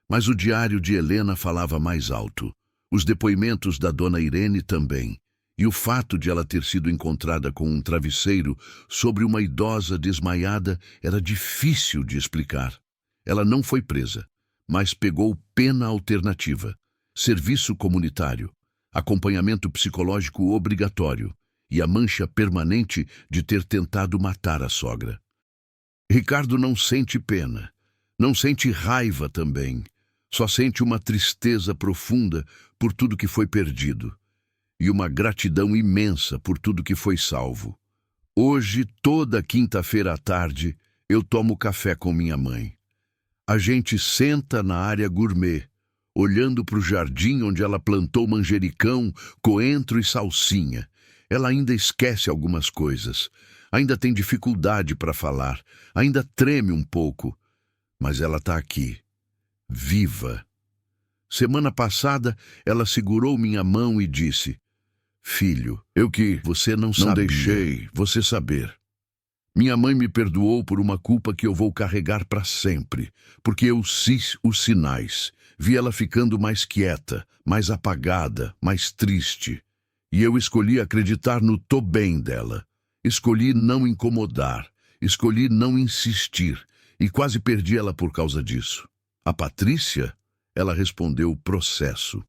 Mas o diário de Helena falava mais alto. Os depoimentos da dona Irene também. E o fato de ela ter sido encontrada com um travesseiro sobre uma idosa desmaiada era difícil de explicar. Ela não foi presa, mas pegou pena alternativa, serviço comunitário, acompanhamento psicológico obrigatório e a mancha permanente de ter tentado matar a sogra. Ricardo não sente pena, não sente raiva também, só sente uma tristeza profunda por tudo que foi perdido e uma gratidão imensa por tudo que foi salvo. Hoje, toda quinta-feira à tarde, eu tomo café com minha mãe. A gente senta na área gourmet, olhando para o jardim onde ela plantou manjericão, coentro e salsinha. Ela ainda esquece algumas coisas, ainda tem dificuldade para falar, ainda treme um pouco, mas ela está aqui, viva. Semana passada, ela segurou minha mão e disse: Filho, eu que você não deixei você saber. Minha mãe me perdoou por uma culpa que eu vou carregar para sempre, porque eu fiz os sinais, vi ela ficando mais quieta, mais apagada, mais triste. E eu escolhi acreditar no tô bem dela. Escolhi não incomodar, escolhi não insistir, e quase perdi ela por causa disso. A Patrícia? Ela respondeu processo.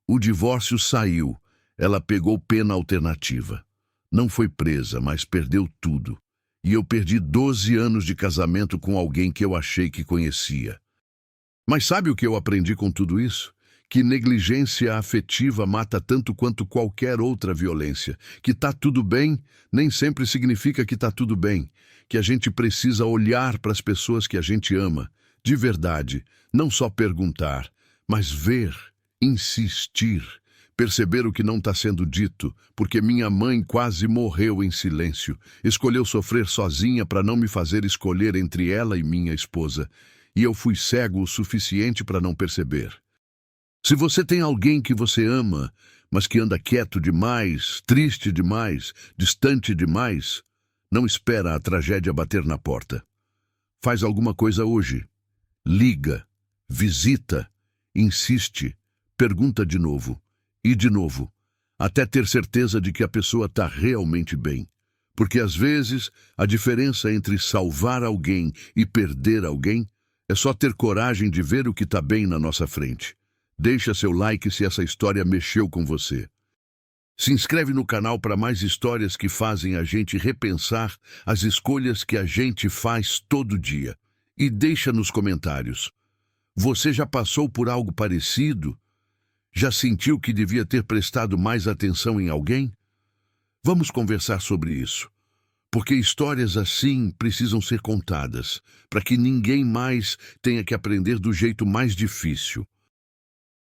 O divórcio saiu, ela pegou pena alternativa. Não foi presa, mas perdeu tudo. E eu perdi 12 anos de casamento com alguém que eu achei que conhecia. Mas sabe o que eu aprendi com tudo isso? Que negligência afetiva mata tanto quanto qualquer outra violência. Que tá tudo bem nem sempre significa que tá tudo bem. Que a gente precisa olhar para as pessoas que a gente ama, de verdade, não só perguntar, mas ver, insistir, perceber o que não está sendo dito, porque minha mãe quase morreu em silêncio. Escolheu sofrer sozinha para não me fazer escolher entre ela e minha esposa. E eu fui cego o suficiente para não perceber. Se você tem alguém que você ama, mas que anda quieto demais, triste demais, distante demais, não espera a tragédia bater na porta. Faz alguma coisa hoje. Liga, visita, insiste, pergunta de novo. E de novo, até ter certeza de que a pessoa está realmente bem. Porque às vezes a diferença entre salvar alguém e perder alguém é só ter coragem de ver o que está bem na nossa frente. Deixa seu like se essa história mexeu com você. Se inscreve no canal para mais histórias que fazem a gente repensar as escolhas que a gente faz todo dia. E deixa nos comentários. Você já passou por algo parecido? Já sentiu que devia ter prestado mais atenção em alguém? Vamos conversar sobre isso, porque histórias assim precisam ser contadas, para que ninguém mais tenha que aprender do jeito mais difícil.